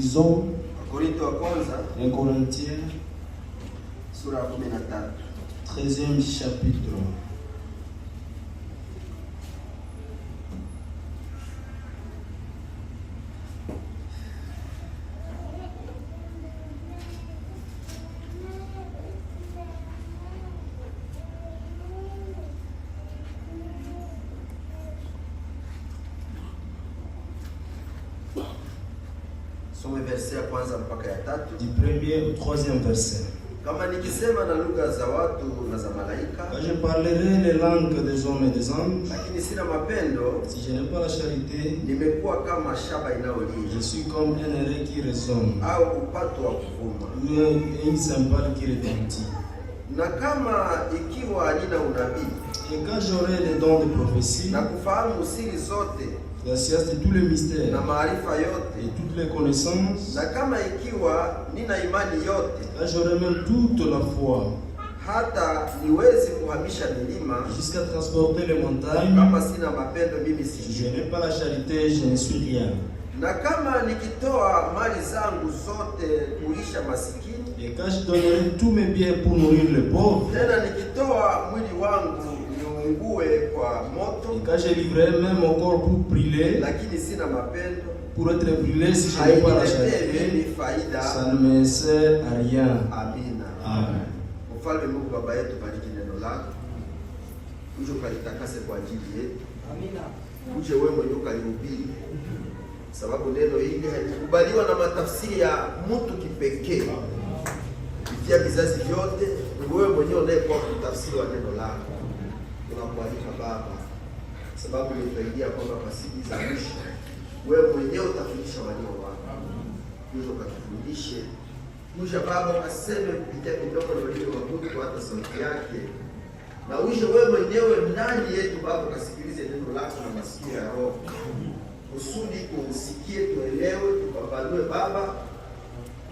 Lisons Wakorintho wa kwanza 1 Corinthiens sura ya 13. 13e chapitre. Some verse ya kwanza mpaka ya 3. Du premier au troisième verset. Kama nikisema na lugha za watu na za malaika, Quand je parlerai les langues des hommes et des anges, lakini sina mapendo, si je n'ai pas la charité, nimekuwa kama shaba inayolia je suis comme un airain qui résonne, au upato wa kuvuma. ou une cymbale qui retentit. Na kama ikiwa nina unabii Et quand j'aurai les dons de prophétie, na kufahamu siri zote la science de tous les na mystères maarifa et yote, toutes les connaissances, na kama ikiwa nina imani yote, quand j'aurai même toute la foi, hata niwezi kuhamisha milima, jusqu'à transporter les montagnes, kama sina mapendo mimi si si je kitu. n'ai pas la charité, je ne suis rien. Na kama nikitoa mali zangu zote kulisha masikini, Et quand je donnerai tous mes biens pour nourrir les pauvres, tena nikitoa mwili wangu niungue kwa et moto, quand je livrerai même mon corps pour brûler, lakini sina mapendo, pour être brûlé, si je n'ai pas la hainiletee mimi charité, faida. ça ne me sert à rien. Amina. Amen. Ufalme Mungu Baba yetu, bariki neno lako, uje ukalitakase kwa ajili yetu. Amina. Uje wewe mwenyewe ukalihubiri, sababu neno hili halikubaliwa na matafsiri ya mtu kipekee. Kupitia vizazi vyote, ni wewe mwenyewe unayekuwa kutafsiri wa neno lako. Tunakualika Baba, sababu umetuahidia kwamba kwa siku za mwisho wewe mwenyewe utafundisha walio wako. Uje ukatufundishe. Uje Baba ukaseme kupitia kidogo na walio wakutu hata sauti yake. Na uje wewe mwenyewe ndani yetu Baba ukasikilize neno lako na masikio ya Roho. Kusudi tusikie, tuelewe, tupambanue Baba,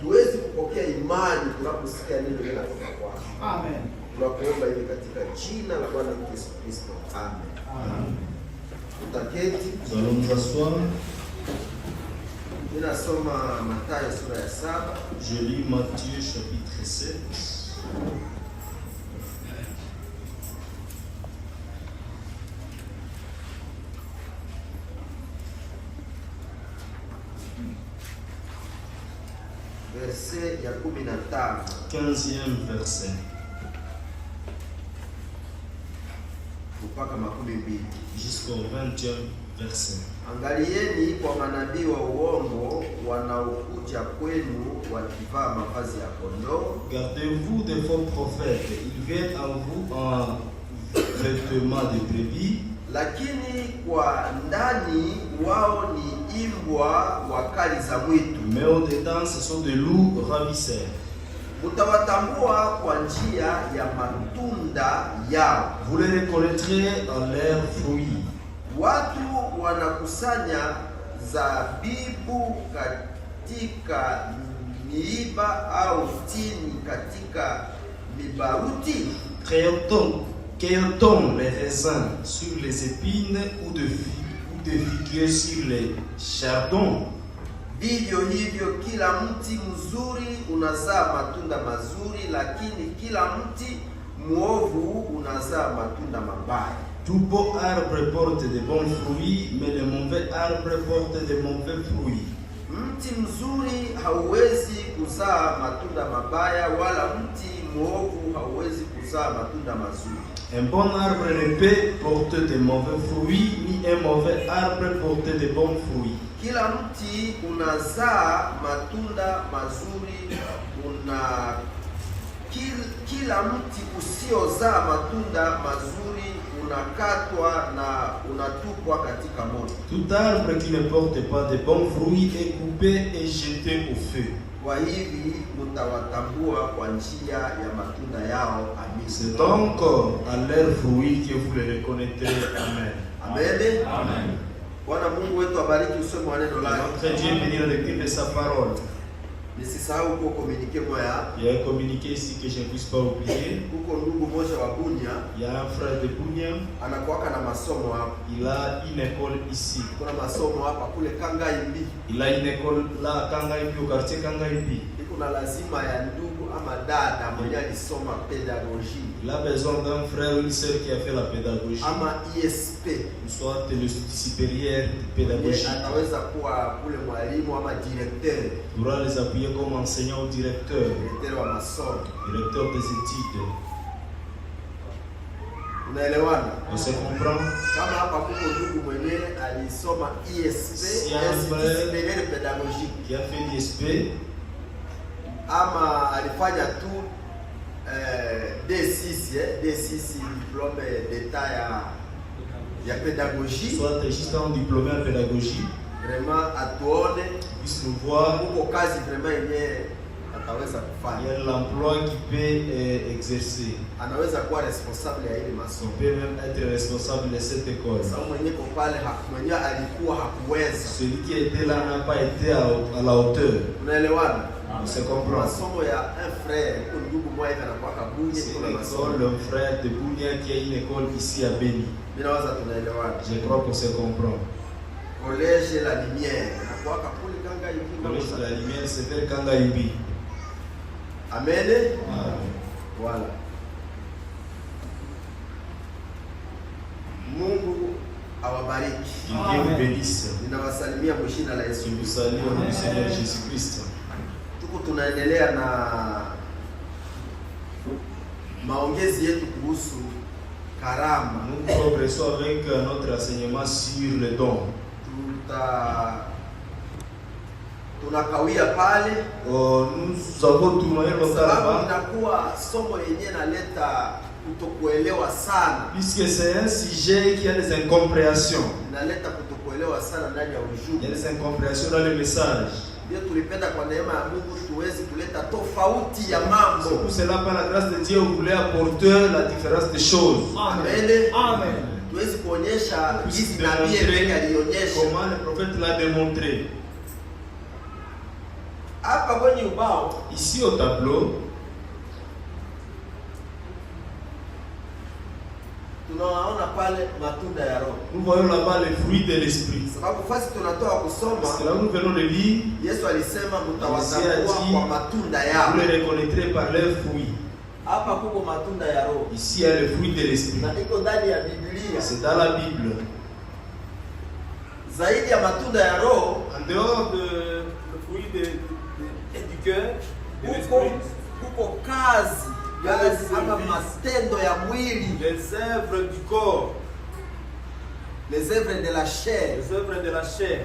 tuwezi kupokea imani tunaposikia neno linatoka kwako. Amen. Tunakuomba hivi katika jina la Bwana Yesu Kristo. Amen. Amen. Utaketi. Nous allons nous asseoir. Ninasoma Mathayo sura ya 7. Je lis Matthieu chapitre 7. Verse ya 15. 15e verset Mpaka 12. jusqu'au 20e verset. Angalieni kwa manabii wa uongo wanaokuja kwenu wakivaa mavazi ya kondoo, Gardez-vous des faux prophètes, ils viennent à vous en vêtements de brebis, lakini kwa ndani wao ni imbwa wakali za mwitu. mais au-dedans ce sont des loups ravisseurs. Mtawatambua kwa njia ya matunda yao. Vous les reconnaîtrez en leurs fruits. Watu wanakusanya zabibu katika miiba au tini katika mibaruti? Cueille-t-on les raisins sur les épines ou des figuiers sur les chardons? Vivyo hivyo kila mti mzuri unazaa matunda mazuri, lakini kila mti mwovu unazaa matunda mabaya. Tout beau arbre porte de bons fruits, mais le mauvais arbre porte de mauvais fruits. Mti mzuri hauwezi kuzaa matunda mabaya, wala mti mwovu hauwezi kuzaa matunda mazuri. Un bon arbre ne peut porter de mauvais fruits, ni un mauvais arbre porter de bons fruits. Kila mti unazaa matunda mazuri, kila mti usiozaa matunda mazuri unakatwa na unatupwa katika moto. Tout arbre qui ne porte pas de bons fruits est coupé et jeté au feu. Kwa hivi mtawatambua kwa njia ya matunda yao. C'est Amina. donc à leurs fruits que vous les reconnaîtrez. Amen. Amen. Amen. Bwana Mungu wetu abariki usomo wa neno lake. Notre Dieu bénit le culte de sa parole. Nisisahau kwa communiquer moya. Il y a un communiqué ici que je ne puisse pas oublier. Huko ndugu mmoja wa Bunia. Il y a un frère de Bunia. Anakuwaka na masomo hapa. Il a une école ici. Kuna masomo hapa kule Kangaimbi. Il a une école là Kangaimbi, au quartier Kangaimbi. Kuna lazima ya ndugu ama dada mwenye alisoma pédagogie. Il a besoin d'un frère ou une sœur qui a fait la pédagogie. Ama ISP. Soit le supérieur de pédagogie. Anaweza kuwa kule mwalimu ama directeur. Il pourra les appuyer comme enseignant ou directeur. Directeur wa masomo. Directeur des études. Unaelewana? On se comprend? Kama hapa kuko ndugu mwenye alisoma ISP, supérieur de pédagogie. Qui a fait l'ISP. Ama alifanya tu D6, D6 diplôme d'état ya pédagogie. Soit juste un diplômé en pédagogie. Vraiment atuone puisse nous voir. Huko kazi vraiment yenye ataweza kufanya. Il y a l'emploi qui peut exercer. Anaweza kuwa responsable ya ile masomo. Il peut même être responsable de cette école. Sababu mwenye kwa pale mwenye alikuwa hakuweza. Celui qui était là n'a pas été à la hauteur. Unaelewana? On se comprend. Masomo ya un frère, ndugu mmoja anakuwa Bunia, c'est l'école, un frère de Bunia qui a une école ici à Beni. Minawaza tunaelewana. Je crois qu'on se comprend. Collège La Lumière, anakuwa kule Kangaimbi. Collège La Lumière, c'est vers Kangaimbi. Amen. Voilà. Mungu awabariki. Dieu vous bénisse. Ninawasalimia kwa jina la Yesu. Je vous salue au nom du Seigneur Jésus-Christ. Tuko tunaendelea na maongezi yetu kuhusu karama. Nous progressons avec notre enseignement sur les dons. Tunakawia pale. Nous avons tourné le sababu inakuwa somo yenyewe naleta kutokuelewa sana. Puisque c'est un sujet qui a des incompréhensions. Inaleta kutokuelewa sana ndani ya ujumbe. Il y a des incompréhensions dans le message. Ndio tulipenda kwa neema ya Mungu tuweze kuleta tofauti ya mambo. C'est pour cela par la grâce de Dieu vous voulez apporter la différence des choses. Amen. Amen. Tuweze kuonyesha jinsi nabii alionyesha. Comment le prophète l'a démontré. Hapa kwenye ubao, ici au tableau, tunaona pale matunda ya roho. Nous voyons là-bas les fruits de l'esprit. Sababu fasi tunatoa kusoma. C'est là où nous venons de lire. Yesu alisema mtawatambua kwa matunda yao. Vous les reconnaîtrez par leurs fruits. Hapa kuko matunda ya roho. Ici il y a les fruits de l'esprit. Na iko ndani ya Biblia. C'est dans la Bible. Zaidi ya matunda ya roho, en dehors de le fruit du cœur, kuko kazi ama matendo ya mwili, les œuvres du corps, les œuvres de la chair, les œuvres de la chair.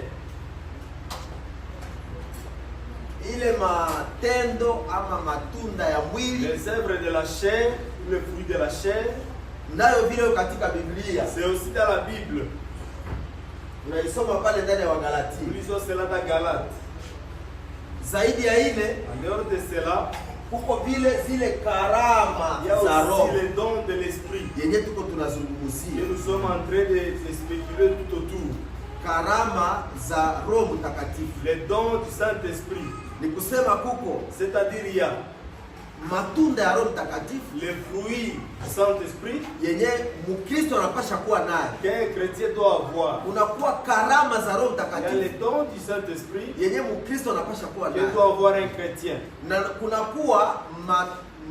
Ile matendo ama matunda ya mwili, les œuvres de la chair, le fruit de la chair, nayo vile katika Biblia, c'est aussi dans la Bible. Unaisoma pale ndani ya Wagalatia. Tulisoma cela dans Galates. Zaidi ya ile, en dehors de cela, kuko vile zile karama za roho, les dons de l'esprit. Yenye tuko tunazungumzia. Nous sommes en train de spéculer tout autour. Karama za Roho Mtakatifu. Les dons du Saint-Esprit. Ni kusema kuko, c'est-à-dire il y a matunda ya Roho Mtakatifu, les fruits du Saint-Esprit yenye Mkristo anapasha kuwa nayo. Qu'un chrétien doit avoir. Unakuwa karama za Roho Mtakatifu. Il y a les dons du Saint-Esprit yenye Mkristo anapasha kuwa nayo. Que doit avoir un chrétien. Na kunakuwa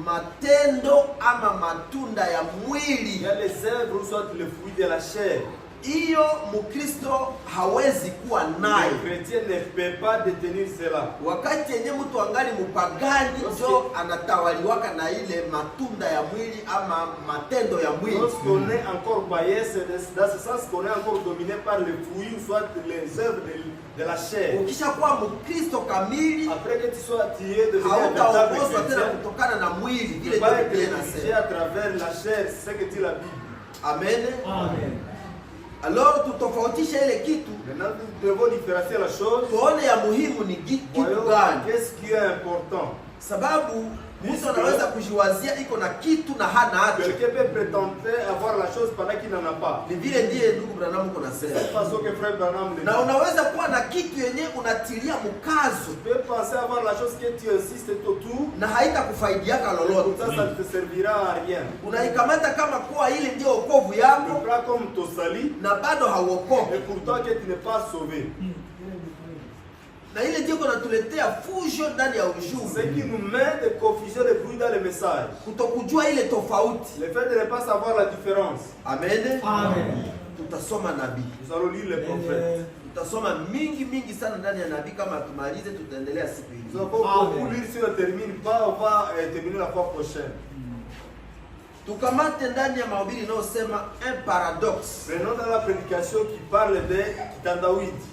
matendo ama matunda ya mwili. Il y a les œuvres, soit le fruit de la chair. Hiyo Mkristo hawezi kuwa nayo. Le chrétien ne peut pas détenir cela. Wakati yenye mtu angali mpagani ndio anatawaliwaka na ile matunda ya mwili ama matendo ya mwili. Lorsqu'on est encore païen, c'est dans ce sens qu'on est encore dominé par le fruit, soit les œuvres de la chair. Ukishakuwa Mkristo kamili, après que tu sois tué de hautaongozwa tena kutokana na mwili vile Biblia inasema. À travers la chair, c'est ce que dit la Bible. Amen. Amen. Alors tutofautisha ile kitu. Maintenant nous devons différencier la chose. Tuone ya muhimu ni kitu gani. Qu'est-ce qui est important? Sababu mtu anaweza kujiwazia iko na kitu na hana hacho. Quelqu'un peut prétendre avoir la chose pendant qu'il n'en a pas. Ni vile ndiye ndugu Branham uko nasema. C'est façon que frère Branham le dit. Na unaweza kuwa na kitu yenye unatilia mkazo. Tu peux penser avoir la chose que tu insistes autour. Na haitakufaidiaka lolote. Ça ne te servira à rien. Unaikamata kama kuwa ile ndio wokovu yako. Tu prends comme ton salut. Na bado hauokoki. Et pourtant que tu n'es pas sauvé. Na ile ndio kunatuletea fujo ndani ya ujumbe. Ce qui nous met de confusion et bruit dans le message. Kutokujua ile tofauti. Le fait de ne pas savoir la différence. Amen. Amen. Tutasoma nabii. Nous allons lire les prophètes. Tutasoma mingi sana ndani ya nabii. Kama tumalize tutaendelea siku hii. Nous allons beaucoup lire si on ne termine pas, on va terminer la fois prochaine. Tukamate ndani ya mahubiri inayosema un paradoxe. Prenons dans la prédication qui parle de kitandawiti.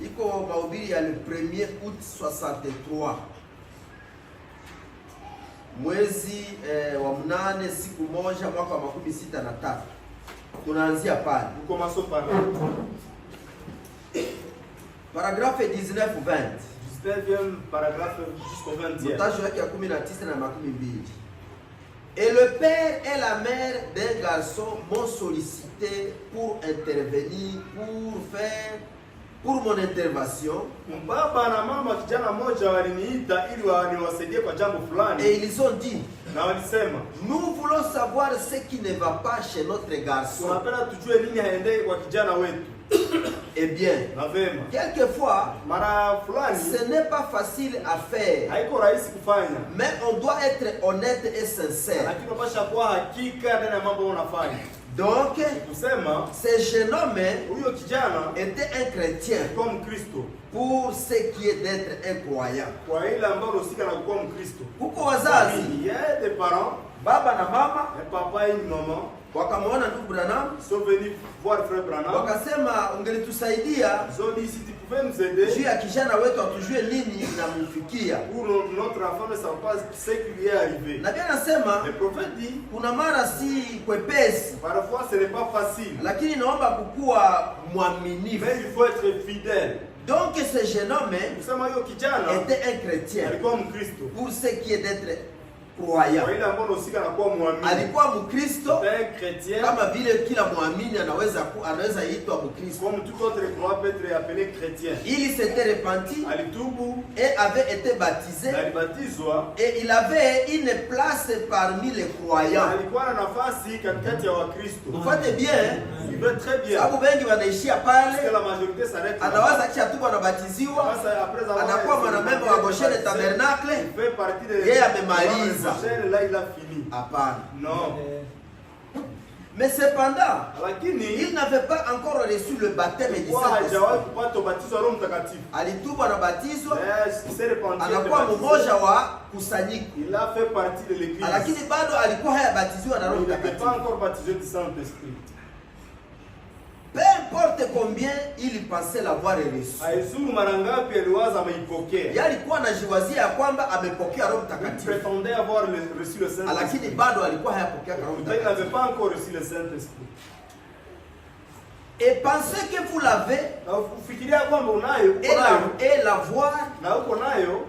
Iko mahubiri ya le 1er août 63. Mwezi wa mnane siku moja mwaka wa 63. Tunaanzia pale. Nous commençons par là. Paragraphe 19-20. 19e paragraphe jusqu'au 20e. Mtajo yake ya 19 na 12. Et le père et la mère d'un garçon m'ont sollicité pour intervenir, pour mon intervention. Baba na mama kijana mmoja waliniita ili niwasaidie kwa jambo fulani. Et ils ont dit, na walisema, nous voulons savoir ce qui ne va pas chez notre garçon. Tunapenda tujue nini haendeki kwa kijana wetu. Eh bien, quelquefois, ce n'est pas facile à faire, mais on doit être honnête et sincère. Donc, ce jeune homme était un chrétien pour ce qui est d'être un croyant. Pourquoi wazazi, baba na mama, papa et maman, wakamwona ndugu Branham, sont venus voir frère Branham, wakasema ungelitusaidia juu ya kijana wetu atujue nini inamfikia. Pour notre enfant ne sache pas ce qui lui est arrivé. Na bien nasema, le prophète dit, kuna mara si kwepesi, parfois ce n'est pas facile, lakini naomba kukuwa mwaminifu. mais il faut être fidèle. Donc ce jeune homme était un chrétien pour ce qui est d'être croyant. Alikuwa Mkristo kama vile kila muamini anaweza itwa Mkristo. Comme tout autre croyant peut être appelé chrétien. Il s'était repenti et avait été baptisé. Et il avait une place parmi les croyants. Faites bien. Très bien. Sababu wengi wanaishia pale. La majorité s'arrête. Anawaza kisha tu anabatiziwa. Anakuwa mwanamemba wa Goshene Tabernacle. Yeye amemaliza. Là il a fini. Hapana. Non. Mais cependant, il n'avait pas encore reçu le baptême du Saint-Esprit. Alitubwa na batizo, anakuwa mmoja wa kusanyiko. Il a fait partie de l'église. Lakini bado alikuwa hayabatiziwa na Roho Mtakatifu. Il n'était Mtakatifu. pas encore baptisé du Saint-Esprit. Peu importe combien il pensait l'avoir reçu. Aizuru mara ngapi aliwaza ameipokea. Yeye alikuwa anajiwazia kwamba amepokea Roho Mtakatifu. Il prétendait avoir reçu le Saint-Esprit. Lakini bado alikuwa hayapokea Roho Il Mtakatifu. n'avait pas encore reçu le Saint-Esprit. Et pensez que vous l'avez Ufikiria kwamba unayo et l'avoir na uko nayo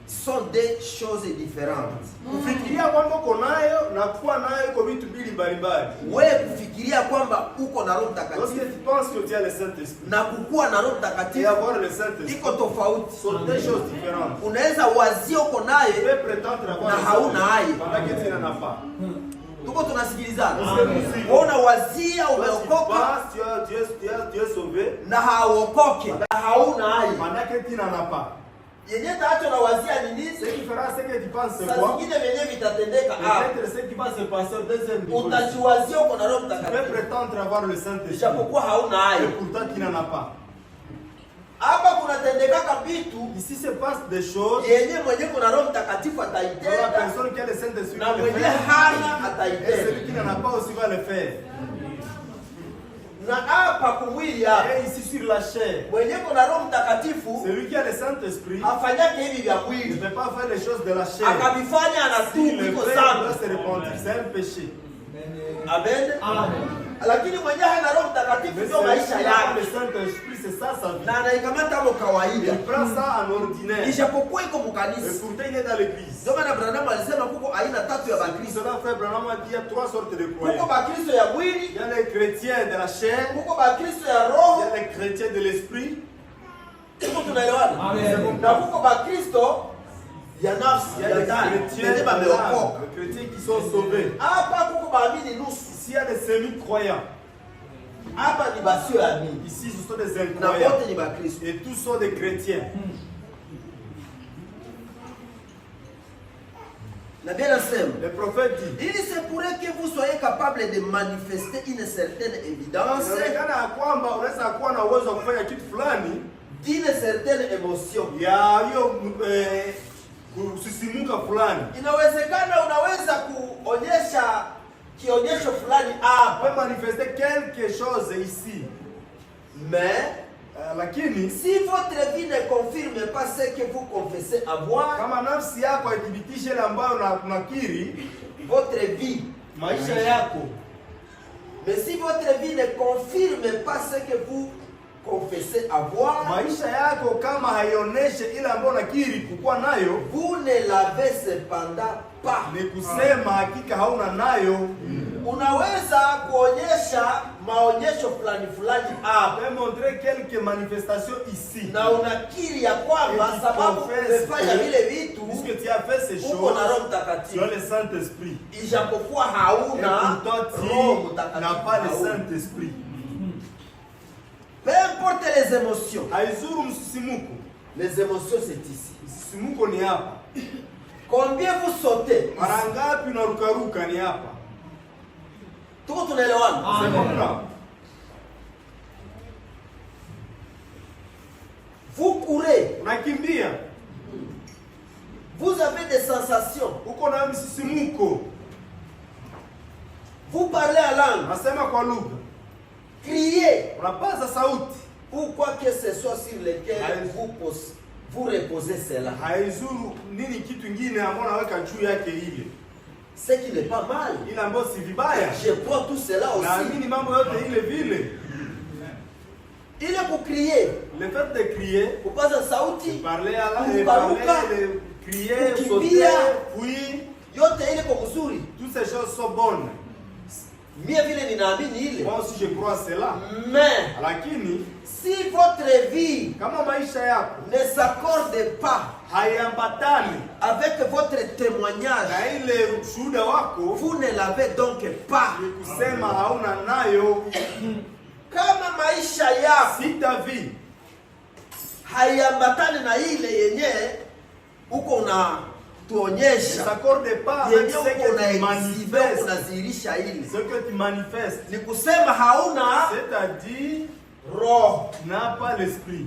sont des choses différentes. Kufikiria kwamba uko nayo na kuwa nayo iko vitu mbili mbalimbali. Wewe kufikiria kwamba uko na Roho Lorsque Mtakatifu tu penses que tu as le Saint-Esprit na kukuwa na Roho et Mtakatifu avoir le Saint-Esprit iko tofauti. sont deux choses différentes. Unaweza wazia uko Tu naye peux prétendre avoir na hauna hayo. pendant que tu n'en as pas. Tuko tunasikilizana. Ona wazia umeokoka Tu es sauvé na hauokoke na hauna hayo. pendant que tu n'en as pas. Yenye taacho na wazia ni nini? Ce qui fera ce que tu penses c'est Sasa quoi? zingine venye vitatendeka Peut-être ce qui va se passer au deuxième niveau. utajiwazia uko na Roho Tu peux Mtakatifu prétendre avoir le Saint-Esprit japokuwa hauna et hayo. pourtant tu n'en as pas. Hapa kunatendekaka vitu Ici se passe des choses yenye mwenye kuna Roho Mtakatifu pour la ataitenda personne qui a le Saint-Esprit na va le mwenye faire hana et ataitenda. celui qui n'en a pas aussi va le faire. Na hapa kumwili hapa Et ici sur la chair, mwenye kuna Roho Mtakatifu celui qui a le Saint-Esprit afanyake hivi vya ne mwili peut pas faire les choses de la chair. akavifanya S'il anatubu le iko fait, il sana. doit se repentir. C'est un péché. Amen. Amen. lakini mwenyewe hana Roho Mtakatifu Mais ndio maisha le yake, Saint-Esprit, c'est ça sa vie. na anaikamata kama kawaida, Il prend ça en ordinaire. ijapokuwa iko Et mkanisa. pourtant, il est dans l'église. Ndio maana Branham alisema kuko aina tatu ya Bakristo. Cela fait Branham a dit il y a 3 sortes de Kuko croyants. Bakristo ya mwili, Il y a les chrétiens de la chair, kuko Bakristo ya il roho, y a les chrétiens de l'esprit. kuko tunaelewana? Amen. Na kuko Bakristo ya nafsi, Il y a ya les ndani, chrétiens wenye de l'âme, bameokoka. les chrétiens qui sont sauvés. Hapa kuko baamini nusu, Ici, il y a des semi-croyants. hapa ni basio ya amini, Ici, ce sont des na incroyants. wote ni Bakristo. Et tous sont des chrétiens. Na bien nasema Le prophète dit, il se pourrait que vous soyez capable de manifester une certaine évidence inaonekana ya kwamba unaweza kuwa na uwezo wa kufanya kitu fulani d'une certaine émotion. ya hiyo kusisimuka fulani. Inawezekana unaweza kuonyesha kionyesho fulani hapa, Peut manifester quelque chose ici. mais Lakini si votre vie ne confirme pas ce que vous confessez avoir, kama nafsi yako haithibitishe ile ambayo unakiri, votre vie, maisha yako, mais si votre vie ne confirme pas ce que vous confessez avoir, maisha yako kama haioneshe ile ambayo unakiri kukuwa nayo, vous ne l'avez cependant pas. ni kusema hakika hauna nayo. Unaweza kuonyesha maonyesho fulani fulani hapa Peut montrer quelques manifestations ici. na unakiri ya kwamba Et tu sababu confesses umefanya que vile vitu puisque tu as fait ces uko na Roho choses, tu Mtakatifu, as le Saint-Esprit. ijapokuwa Et hauna pourtant, Roho tu n'as Mtakatifu. pas le hauna. Saint-Esprit. Peu importe les émotions, Haizuru msisimuko. les émotions c'est ici. Msisimuko ni hapa. Combien vous sautez? Mara ngapi unarukaruka ni hapa. Tuko tunaelewana? C'est comme ça. Vous courez, Unakimbia. vous avez des sensations, Uko na msisimuko. vous parlez à langue, Unasema kwa lugha. criez, Unapaza sauti. ou quoi que ce soit sur lequel vous reposez cela. Haizuru nini kitu ingine ambacho unaweka juu yake ile. Ce qui n'est pas mal. Ile ambayo si vibaya. Je prends tout cela aussi. Naamini mambo yote ile vile. Il est pour crier, Le fait de crier, kupaza sauti, parler à la kurukaruka, parler, crier, kukimbia, sauter, fuir, yote ile kwa mzuri. toutes ces choses sont bonnes. Mie vile ninaamini ile. Moi aussi je crois cela. Mais Lakini si votre vie kama maisha yako ne s'accorde pas haiambatani avec votre témoignage, na ile ushuhuda wako, vous ne l'avez donc pas. ni kusema hauna nayo. Kama maisha yako Si ta vie haiambatani na ile yenye uko ne unatuonyesha, s'accorde pas avec yenye ce uko que tu unaexhibe, manifestes, unazihirisha ile, ce que tu manifestes, ni kusema hauna c'est-à-dire roho, tu n'as pas l'esprit.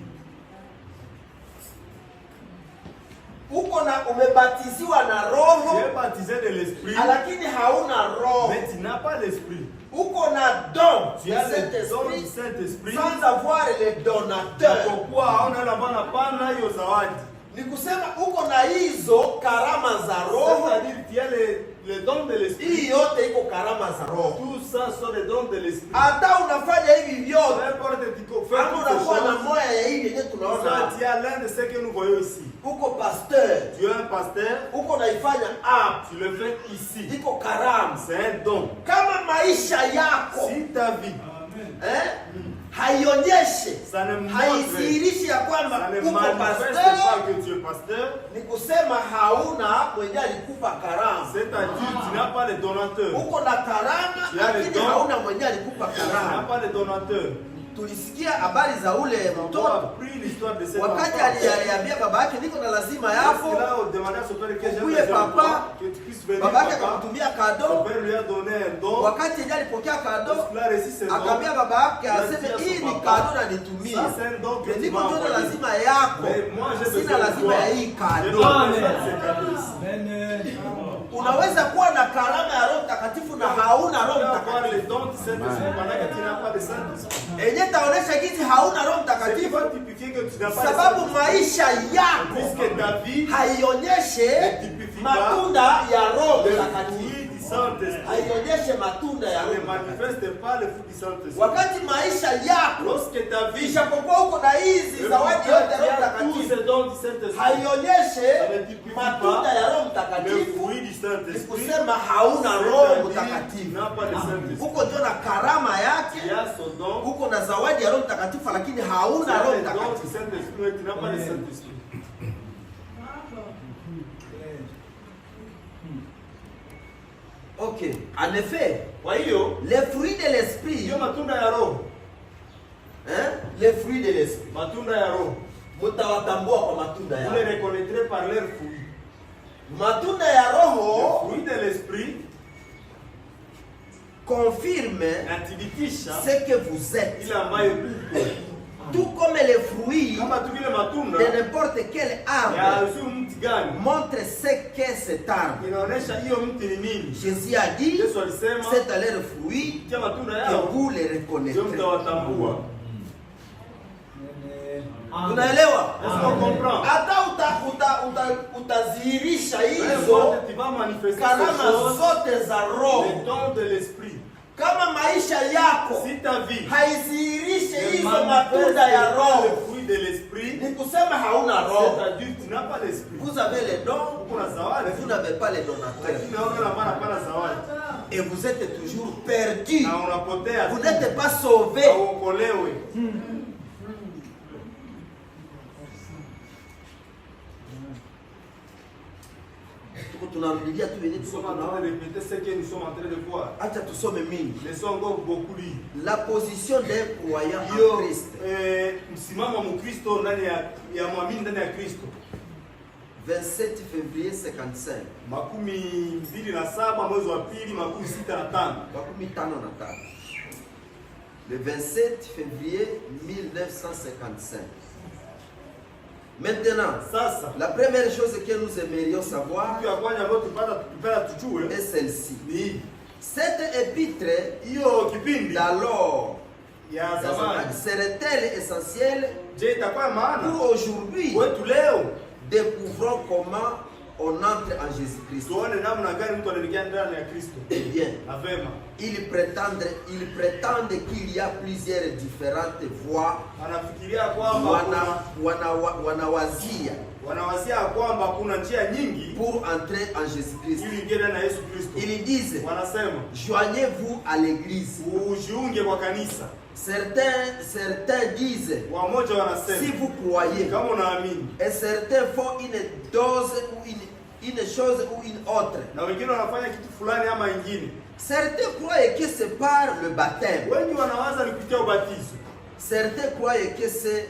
uko na umebatiziwa na Tu roho es baptisé de l'esprit, lakini hauna roho, mais tu n'as pas l'esprit. uko na don Tu de as le don Saint-Esprit du Saint-Esprit. sans avoir le donateur. Japokuwa hauna yule ambaye anapana hiyo zawadi. Ni kusema uko na hizo karama za roho, C'est-à-dire tu as le don de hii l'esprit. yote iko karama za roho. Tout ça sont les dons de l'esprit. Hata unafanya hivi Peu vyote, importe tu fais ama toutes ces unakuwa na choses, moya ya hivi yenye tunaona ça, hapa. tu as l'un de ceux que nous voyons ici. Uko pasteur, Tu es un pasteur, uko naifanya hapa, tu le fais ici. iko karama. C'est un don. Kama maisha yako Si ta vie, haionyeshe, ça ne montre, haisirishi ya ça kwamba ne uko manifeste pasteur, pas que tu es pasteur, ni kusema hauna mwenye alikupa karama. c'est-à-dire tu n'as pas le donateur. Uko na karama Yaani lakini don. hauna mwenye alikupa Tu n'as karama. pas de donateur. Tulisikia habari za ule On a mtoto appris l'histoire de cet wakati enfant. aliambia baba yake niko na lazima Parce yako, que là, on demandait à son père que j'ai Ukuye besoin de papa. toi, que tu puisses venir, baba yake papa. akamtumia Son kado. père lui a donné un don. Wakati yeye alipokea kado, Lorsqu'il a reçu ce don, akaambia baba yake aseme Merci à hii son ni papa. kado na nitumie, Ça, c'est un don que tu niko m'as ndio na envoyé. lazima yako, Mais moi, j'ai sina besoin de lazima toi. ya hii J'ai kado. besoin de ce cadeau ici. Unaweza kuwa na karama ya Roho Mtakatifu na hauna Tu Roho peux avoir Mtakatifu. le don du Saint-Esprit pendant que tu n'as pas de Saint-Esprit. Enye taonesha kizi hauna Roho Ce qui Mtakatifu va typifier que tu n'as pas de sababu Saint-Esprit. maisha yako Puisque ta vie haionyeshe matunda ya Roho le Mtakatifu. fruit du Saint-Esprit haionyeshe matunda ya ne Roho Mtakatifu. manifeste pas le fruit du Saint-Esprit. Wakati maisha yako Lorsque ta vie, ishapokuwa uko na hizi zawadi yote ya Roho tous Mtakatifu, ces dons du Saint-Esprit, haionyeshe ça ne typifie matunda pas ya Roho le Mtakatifu, fruit du ni Saint-Esprit. kusema hauna Roho C'est-à-dire, Mtakatifu. tu n'as pas de Saint-Esprit. Uko ndio na karama Il yake, y a son don, uko na zawadi ya Roho Mtakatifu, lakini tu hauna as Roho le don du Mtakatifu. Saint-Esprit, mais tu n'as pas de Saint-Esprit. Ok, en effet, Kwa hiyo, les fruits de l'esprit, hiyo matunda ya Roho, les fruits de l'esprit, matunda ya Roho, mtawatambua kwa matunda vous les yao. reconnaîtrez par leurs fruits. Matunda ya Le Roho fruit de l'Esprit confirme inathibitisha ce que vous êtes, ile ambayo uko. tout comme les fruits Kama tu vile matunda de n'importe quel ya arbre sio mti gani, montre ce qu'est cet arbre. inaonyesha hiyo mti ni nini. Jésus a dit, Yesu alisema c'est à leurs fruits kupitia matunda que yao vous les ndio reconnaîtrez. mtawatambua. Tunaelewa? Est-ce qu'on comprend? Hata utazihirisha Wewe hizo wote tu vas manifester ces karama choses, zote za les Roho, dons de l'Esprit. kama maisha yako Si ta vie haizihirishe ne hizo manifeste matunda ya pas Roho, le fruit de l'Esprit, ni kusema hauna Roho. c'est-à-dire tu n'as pas l'Esprit. Vous avez les dons, Uko na zawadi, mais vous n'avez pas les donateurs. lakini hauna na maana hapana zawadi. Et vous êtes toujours perdus. Na unapotea, Vous n'êtes pas sauvés. hauokolewe. Tuko tunarudia tu yenye Nous tuko sommes en train tunaona. de répéter ce que nous sommes en train de voir. Acha tusome mingi. Laissons encore beaucoup lire. La position d'un croyant en Hiyo Christ. msimamo wa Mkristo ndani ya mwamini ndani ya Kristo. 27 février 55. 27 mwezi wa pili 65. Makumi tano na tano. Le 27 février 1955. Maintenant, Sasa la première chose que nous aimerions savoir kitu ya kwanza ambayo tupenda tujue est celle-ci. ni hii. Cette épître Hiyo kipindi d'alors ya zamani, serait-elle essentielle je, itakuwa maana pour aujourd'hui? wetu leo Découvrons comment on entre en Jésus-Christ. tuone namna gani mtu anaingia ndani ya Kristo. Eh bien, Na vema, ils prétendent qu'il y a plusieurs différentes voies. anafikiria kwamba Wanawazia wanawazia kwamba kuna njia nyingi pour entrer en Jésus-Christ. ili ingie ndani ya Yesu Kristo. Ils disent, Wanasema joignez-vous à l'église. ujiunge kwa kanisa. Certains disent, Wamoja si wanasema vous croyez. kama unaamini, Et certains font une dose ou une chose ou une autre. na wengine wanafanya kitu fulani ama ingine. Certains croient que c'est par le baptême. Wengi wanawaza ni kupitia ubatizo, Certains croient que c'est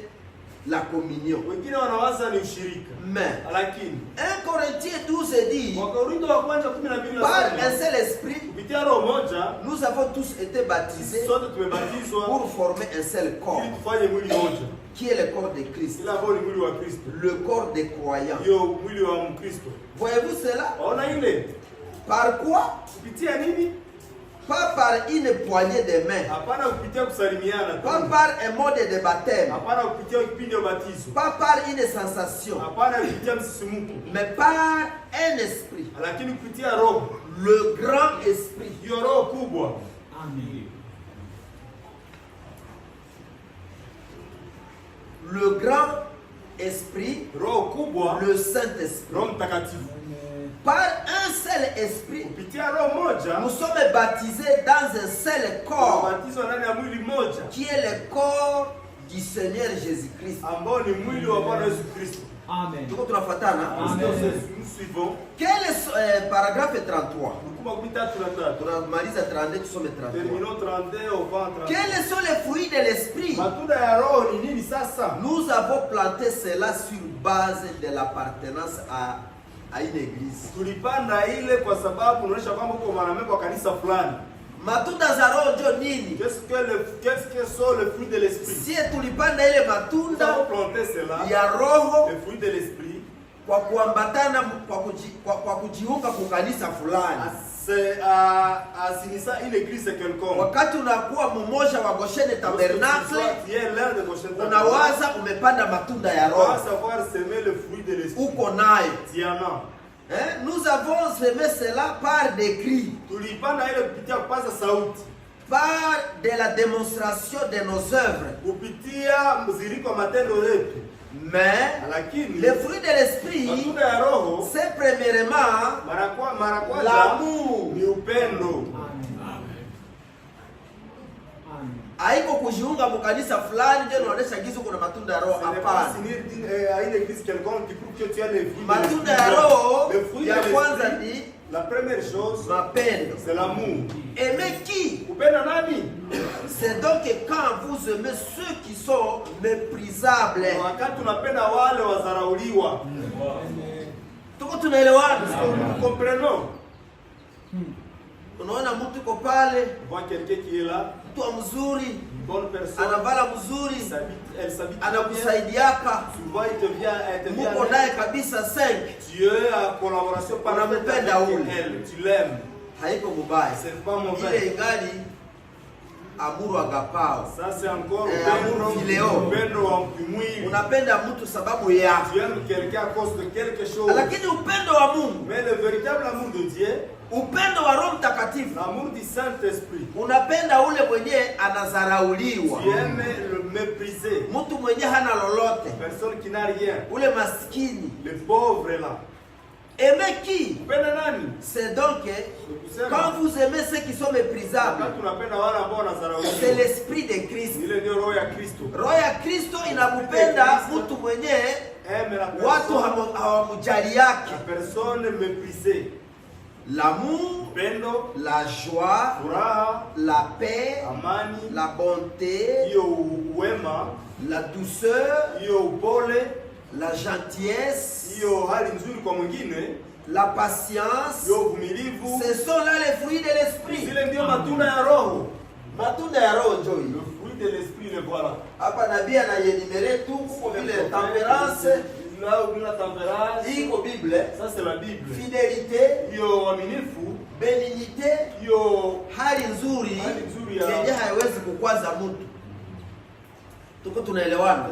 la communion. wengine wanawaza ni ushirika. Mais Lakini 1 Corinthiens 12 dit, Wakorintho wa kwanza 12 par un nasema seul esprit, kupitia roho moja nous avons tous été baptisés sote tumebatizwa pour former un seul corps, ili tufanye mwili moja, qui est le corps de Christ, ila ambao ni mwili wa Kristo, le corps des croyants. hiyo mwili wa Mkristo. Voyez-vous cela? Waona ile Par quoi? kupitia nini? Pas par une poignée de main, Hapana kupitia kusalimiana pas tu, par un mode de baptême, hapana kupitia kipindi cha ubatizo, pas par une sensation, hapana kupitia msisimuko, mais par un esprit, lakini kupitia roho, le grand esprit. hiyo roho kubwa. Le grand esprit, Roho kubwa, le Saint-Esprit. Roho Mtakatifu. Par un seul esprit, Kupitia roho moja nous sommes baptisés dans un seul corps, tunabatizwa ndani ya mwili moja qui est le corps du Seigneur Jésus-Christ. ambao ni mwili wa Bwana Yesu Kristo. Amen. Tuko tunafuatana? Nous suivons Quel est paragraphe 33? Makumi matatu na tatu. Tunamaliza 32 tusome 33. Terminons 32 au 20. Quels sont les fruits de l'esprit? Matunda ya roho ni nini sasa? Nous avons planté cela sur base de l'appartenance à une église. Tulipanda ile kwa sababu unaonyesha kwamba uko mwanamemba wa kanisa fulani. Matunda za roho ndio nini? Qu'est-ce que sont les fruits de l'esprit? Si tulipanda ile Nous avons matunda planté cela, ya roho les fruits de l'esprit, kwa kuambatana kwa kujiunga kwa kanisa fulani. c'est assinissa une église quelconque. Wakati unakuwa mmoja wa Goshene Tabernacle, unawaza umepanda matunda ya On va roho, savoir semer le fruit de l'esprit. uko nayo. Tiana. Nous avons semé cela par des cris, Tulipanda ile kupitia kupaza sauti, par de la démonstration de nos œuvres. kupitia mziriko wa matendo yetu. Mais Lakini le fruit de l'esprit, matunda ya Roho c'est premièrement mara kwanza l'amour. ni upendo. Haiko kujiunga mkanisa fulani ndio unaonesha gizo kuna matunda ya Roho. Hapana. Matunda ya Roho ya kwanza ni la première chose, mapendo. c'est l'amour. Aimer qui? Kupenda nani? C'est donc quand vous aimez ceux qui sont méprisables. Wakati tunapenda wale wazarauliwa. Tuko tunaelewana? Comprenons. Unaona mtu uko pale, Kwa quelqu'un qui est là, mtu mzuri, bonne personne, anavala mzuri, elle s'habille, anakusaidiaka, souvent il te vient, muko naye kabisa 5. Dieu a collaboration par Unampenda ule. elle, tu l'aimes. Haiko mubaya. C'est pas mauvais. Ile ingali amuru agapao. Ça c'est encore amour phileo. upendo wa kimwili. Unapenda mtu sababu ya. Tu aimes quelqu'un à cause de quelque chose. Lakini upendo wa Mungu, Mais le véritable amour de Dieu, upendo wa Roho Mtakatifu, l'amour du Saint-Esprit, unapenda ule mwenye anazarauliwa. tu aimes le mépriser. Mtu mwenye hana lolote. Personne qui n'a rien. Ule maskini. Le pauvre est là. Aimer qui? Upenda nani? C'est donc quand vous aimez ceux qui sont méprisables, Wakati tunapenda wale ambao wanadharauliwa. c'est l'esprit de Christ. Ile ndio roho ya Kristo. Roho ya Kristo inakupenda mtu mwenye Aime la watu personne. hawamjali yake. La personne méprisée. L'amour, Upendo, la joie, furaha, la paix, amani, la bonté, hiyo uwema, la douceur, hiyo upole, la gentillesse, hiyo hali nzuri kwa mwingine, la patience. hiyo uvumilivu. Ce sont là les fruits de l'esprit. Zile ndio matunda ya Roho. Matunda ya Roho njoo Le hiyo. fruit de l'esprit, le voilà. Hapa nabii anayenimere tu kwa vile temperance, Là où la tempérance, iko Bible, ça c'est la Bible. fidélité, Hiyo uaminifu, benignité, hiyo hali nzuri hali nzuri ya yenye haiwezi kukwaza mtu. Tuko tunaelewana?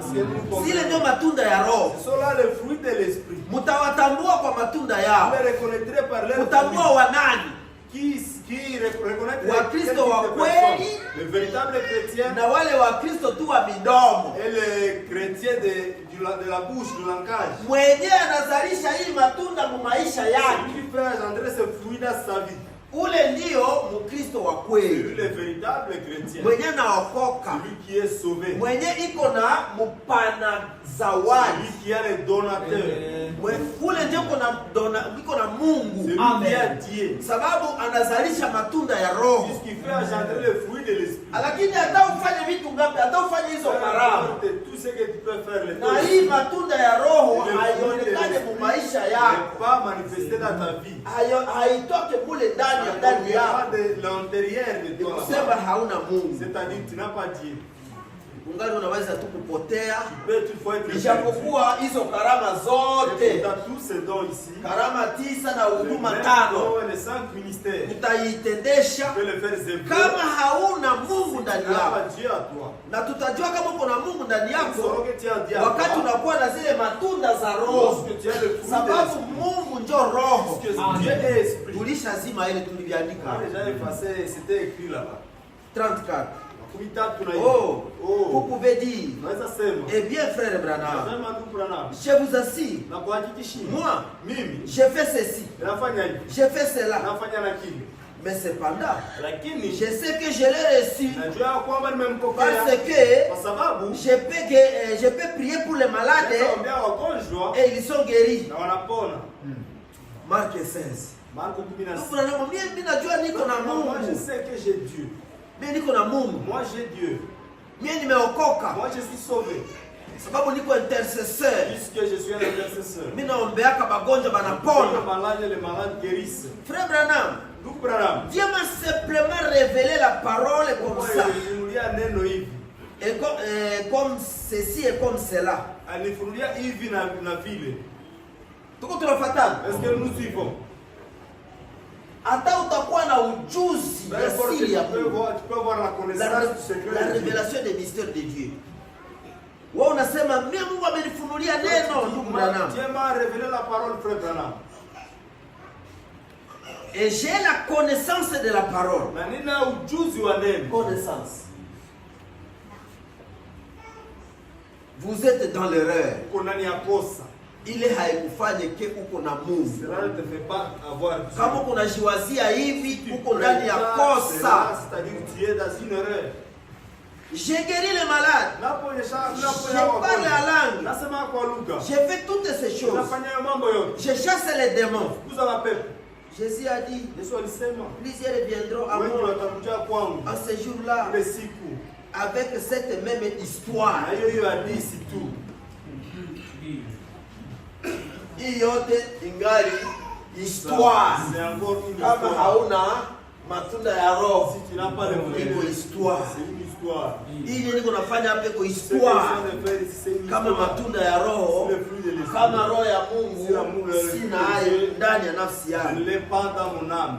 Zile ndio matunda ya Roho. ce sont là les fruits de l'esprit. Mtawatambua kwa matunda yao. Vous les reconnaîtrez par leur Mtambua wa nani? qui reconnaît Wakristo wa kweli le véritable chrétien na wale Wakristo tu wa midomo. et le chrétien de la bouche, de langage. Mwenye anazalisha hii matunda mu maisha yake. Celui qui fait engendrer ce fruit dans sa vie. Ule ndio Mkristo wa C'est lui kweli. le véritable chrétien. Mwenye naokoka. Celui qui est sauvé. Mwenye iko na mpana zawadi. Celui qui a le donateur. Ule ndio iko na Mungu. Celui qui a Dieu. Sababu anazalisha matunda ya Roho. Puisqu'il fait engendrer le fruit de l'esprit. Lakini hata ufanye vitu ngapi, hata ufanye hizo karama. Tout ce que tu peux faire le Na hii matunda ya Roho haionekane mu maisha yako. n'est pas manifesté dans ta vie. Haitoke mule ndani ya ndani yako. De l'intérieur de toi. Kusema hauna Mungu. C'est-à-dire tu n'as pas Dieu. Ungali unaweza tu kupotea. Tu peux toutefois être Ijapokuwa hizo karama zote. dans tous ces dons ici. Karama 9 na huduma Les 5. dons et les 5 ministères. Utaitendesha Tu peux le faire zéro. kama hauna Mungu Tu ndani n'as yako. pas Dieu à toi. Na tutajua kama uko na Mungu ndani Nous yako saurons que tu as Dieu à wakati toi. unakuwa na zile matunda za Roho. Lorsque tu as le fruit de Sababu l'esprit. Mungu ndio Roho. Puisque Dieu est esprit. Tulishazima ile tuliviandika. Quand déjà effacé, c'était écrit là-bas. 34. Makumi tatu na hivi. Oh, vous Oh. pouvez dire, Unaweza sema. eh bien frère Branham, Nasema ndugu Branham. je vous assure, Na kuhakikishia. moi, Mimi je fais ceci, nafanya hivi. je fais cela, Nafanya na kile. mais cependant, Lakini je sais que je l'ai reçu najua kwamba nimempokea. parce que Kwa sababu je peux prier pour les malades naombea wagonjwa et ils sont guéris. na wanapona. Marc 16. Marko 16. Ndugu Branham, mimi najua niko na Moi je Mungu. sais que j'ai Dieu. Mimi niko na Mungu. Moi j'ai Dieu. Mimi nimeokoka Moi je suis sauvé. sababu niko intercesseur. Puisque je suis un intercesseur. Mimi naombeaka magonjwa Les banapona. malades, les malades guérissent. Frère Branham, Ndugu Branham. Dieu m'a simplement révélé la parole comme Moi ça. alinifunulia neno hivi. Et comme ceci et comme cela. Alinifunulia hivi na vile. Tuko tunafuatana. Est-ce que nous suivons? Hata utakuwa na ujuzi Peu ya importe, siri ya tu peux Mungu. voir la La, connaissance du secret la de Dieu. révélation des mystères de Dieu. Wewe unasema mimi Mungu amenifunulia neno ndugu Branham. Dieu m'a révélé la parole, frère Branham. Et j'ai la connaissance de la parole. Na nina ujuzi wa neno. Connaissance. Vous êtes dans l'erreur. Uko ndani ya kosa. Ile haikufanye ke uko na Mungu. Cela ne te fait pas avoir Dieu. Kama kunajiwazia hivi uko ndani ya kosa. C'est-à-dire tu es dans une erreur. J'ai guéri les malades. Je parle la langue. Nasema kwa lugha. J'ai fait toutes ces choses. Nafanya mambo yote. Je chasse les démons. Kuza mapepo. Jésus a dit, Yesu alisema, plusieurs viendront à wengi moi watakuja kwangu en ce jour-là ile siku. avec cette même histoire. Na hiyo hadithi tu. Hii yote ingali histoire. C'est encore une Kama histoire. hauna matunda ya roho, Si tu n'as pas le vrai, iko histoire. c'est une histoire. Hii niko nafanya hapa iko Ce que histoire. je viens de faire, c'est une Kama histoire. matunda ya roho, C'est le fruit de l'esprit. kama roho ya Si la Mungu Mungu sina hayo ndani ya nafsi Je yangu. ne l'ai pas dans mon âme.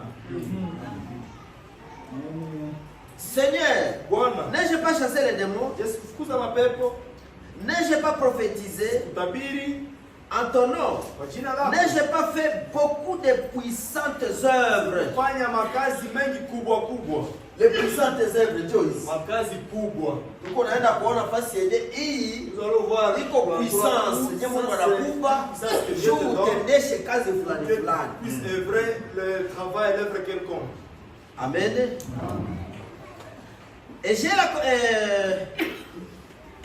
Seigneur, Bwana, n'ai-je pas chassé les démons? Yesu fukuza mapepo, N'ai-je pas prophétisé utabiri en ton nom? kwa jina lako. N'ai-je pas fait beaucoup de puissantes œuvres? Fanya makazi mengi kubwa kubwa. Les puissantes œuvres, Joyce. Makazi kubwa. Tuko naenda kuona fasi yenye hii Nous allons voir iko puissance yenye Mungu anakupa juu utendeshe kazi fulani que fulani. puisse œuvrer le travail, l'œuvre quelconque. Amen. Et j'ai la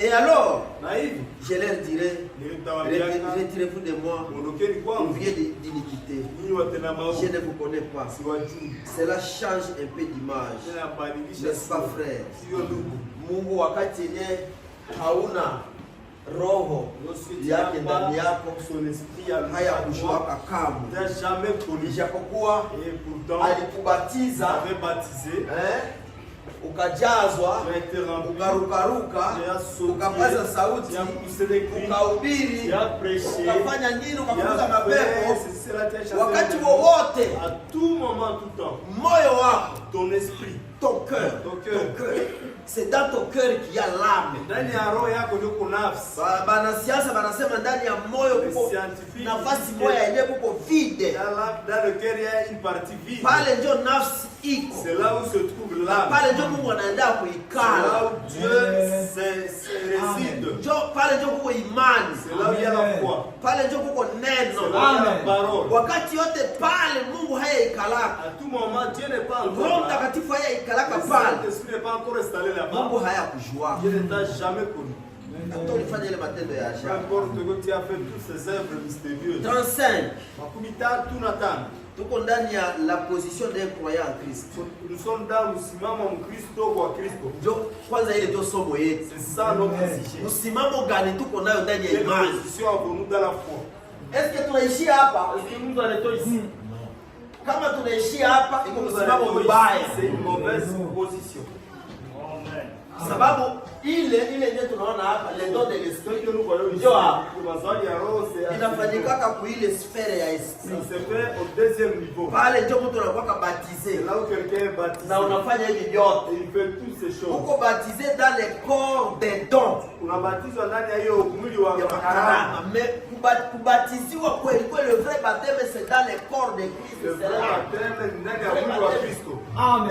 et alors Na hivi je leur dirai, nitawaambiana, retirez-vous de moi, ondokeni vous kwangu, vieux d'iniquité. ninyi watenda maovu, Je ne vous connais pas. siwajui. Cela change un peu d'image. Tena badilisha N'est-ce pas, frère? sio ndugu. Mungu wakati yenye hauna roho yake ndani yako Son esprit haya kushwaka kamwe. n'a jamais connu. Ijapokuwa Et pourtant, alikubatiza avait baptisé, ukajazwa, tu as été rempli, ukarukaruka, tu as sauté, ukapaza sauti, tu as poussé des cris, ukahubiri, tu as prêché, ukafanya nini, tu ukafukuza as mapepo. fait, cela t'a chassé Wakati les wowote démons. À tout moment, tout temps, moyo wako, ton esprit, ton cœur, c'est dans ton cœur qu'il y a l'âme. ndani ya roho yako ndio kuna nafsi. Banasiasa banasema ndani ya moyo kuko nafasi moya yenye kuko vide. Dans le cœur, il y a une partie vide. Pale ndio nafsi iko. C'est là où se trouve l'âme. Pale ndio Mungu anaenda C'est là kuikala. où Dieu réside. Ndio pale ndio kuko imani. C'est là où il y a la foi. Pale ndio kuko C'est là neno. où il y a la parole. Wakati yote pale Mungu hayaikalaka. À tout moment, Dieu n'est pas Roho encore là. Mtakatifu hayaikalaka Le pale. Saint-Esprit n'est pas encore installé là-bas. Mungu hayakujua. Dieu ne t'a jamais connu. Hata ulifanya ile matendo ya Peu ajabu. importe que tu as fait toutes ces œuvres mystérieuses. 35. Makumi tatu na tano. Tuko ndani ya la position d'un croyant en Christ. Nous sommes dans msimamo wa Mkristo kwa Kristo. Ndio kwanza ile ndio somo yetu. C'est ça notre sujet. Msimamo gani tuko nayo ndani ya Quelle imani? position avons-nous dans la foi? Est-ce que tunaishia hapa? Est-ce que nous arrêtons ici? Kama tunaishia hapa iko Nous msimamo arrêtons mbaya. ici, c'est une mauvaise position. Sababu ile ndio tunaona hapa le don de Ce l'esprit que nous voyons ici, ndio hapa pour mazali ya roho, c'est inafanyikaka ku ile sfere ya ça esprit. se fait au deuxième niveau. Pale ndio mtu anakuwa C'est baptisé là où quelqu'un est baptisé. na unafanya hivi vyote. Et il fait toutes ces choses. Uko baptisé dans le corps des dons Unabatizwa ndani ya hiyo mwili wa ya makarama. makarama. Mais kubatiziwa kweli kweli, le vrai baptême c'est dans le corps de Christ. Le C'est vrai là. baptême ndani ya mwili wa Kristo.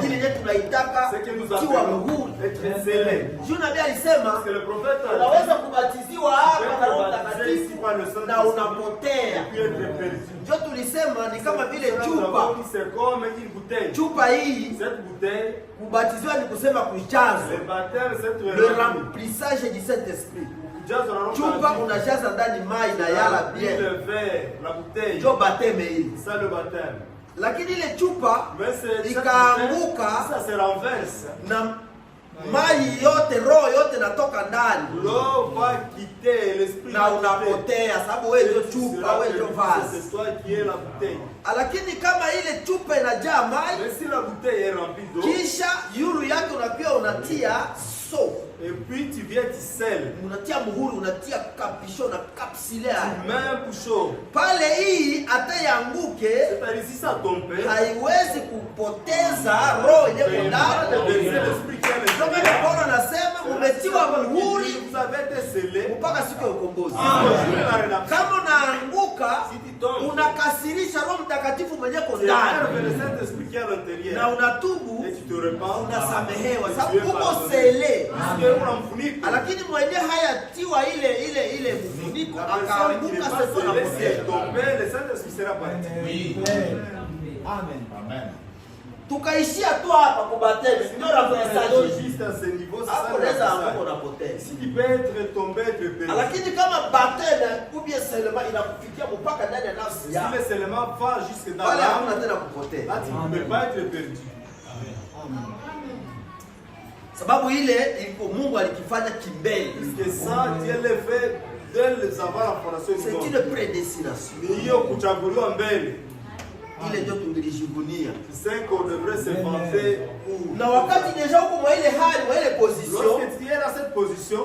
Ile ndio tunaitaka Ce que nous tiwa appelons muhuri. être scellé. Juu nabii alisema Parce que le prophète a dit, unaweza kubatiziwa hapa na Roho baptisé Mtakatifu ici par le na Saint-Esprit unapotea. et puis être perdu. Ndio tulisema ni kama vile Nous chupa. avons dit, c'est comme une bouteille. Chupa hii Cette bouteille, kubatiziwa ni kusema kujazwa. le baptême, c'est Le remplissage du Saint-Esprit. kujaza na Roho Chupa Mtakatifu. unajaza ndani mai na yala bien. Le verre, la bouteille, Ndio bateme hii. c'est ça le baptême. Lakini ile chupa Mais c'est ikaanguka ça se renverse. na mai yote, roho yote natoka ndani L'eau va quitter l'esprit. na unapotea, sababu wewe ndio chupa, wewe ndio vazi. C'est toi qui es la bouteille. Lakini kama ile chupa inajaa mai, Mais si la bouteille est remplie d'eau, kisha yulu yake unapewa unatia so Et puis tu viens tu scelles. Unatia muhuri, unatia capuchon na capsulaire. Même couchon. Pale hii hata yanguke, C'est-à-dire si ça tombe, haiwezi kupoteza roho yenyewe ndani. Paulo anasema umetiwa muhuri vous avez été scellé mpaka siku ya ukombozi. Kama unaanguka unakasirisha Roho Mtakatifu mwenyewe kwa ndani. Na unatubu, unasamehewa sababu uko sele. Lakini mwenyewe hayatiwa ile mfuniko akaanguka sasa na Amen. tukaishia tu hapa kubateme. Ndio hapo naweza anguka unapotea. Lakini kama bateme ubie selema inakufikia mpaka ndani ya nafsi yako. Si le seulement va jusque dans Wala hamna tena kupotea. là, tu ne peux pas être perdu. Sababu ile iko Mungu alikifanya kimbele. Parce que ça, Dieu le fait dès avant la fondation du C'est monde. une prédestination. Hiyo kuchaguliwa mbele. Ile ndio tungejivunia. C'est qu'on devrait se vanter pour. Na wakati deja uko mwa ile hali, mwa ile position, Lorsque tu es dans cette position,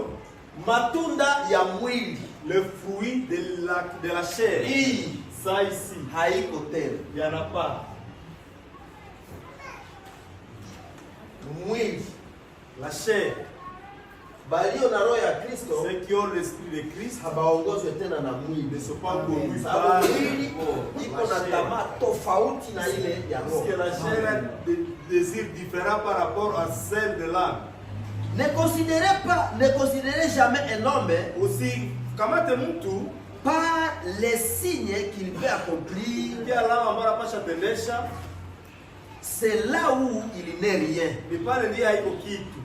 matunda ya mwili le fruit de la chair, hii ça ici, haiko tena. il n'y en a pas. Mwili La chair, balio na roho ya Kristo ceux qui ont l'esprit de Christ habaongozwe tena na mwili. ne sont pas conduits par Sababu mwili iko la na chair. tamaa tofauti na ile ya Parce roho. que la chair a des désirs différents par rapport à celle de l'âme. Ne considérez jamais un homme Aussi, kamate mtu par les signes qu'il peut accomplir. pia alama ambayo anapasha tendesha C'est là où il n'est rien. ni pale ndiye haiko kitu.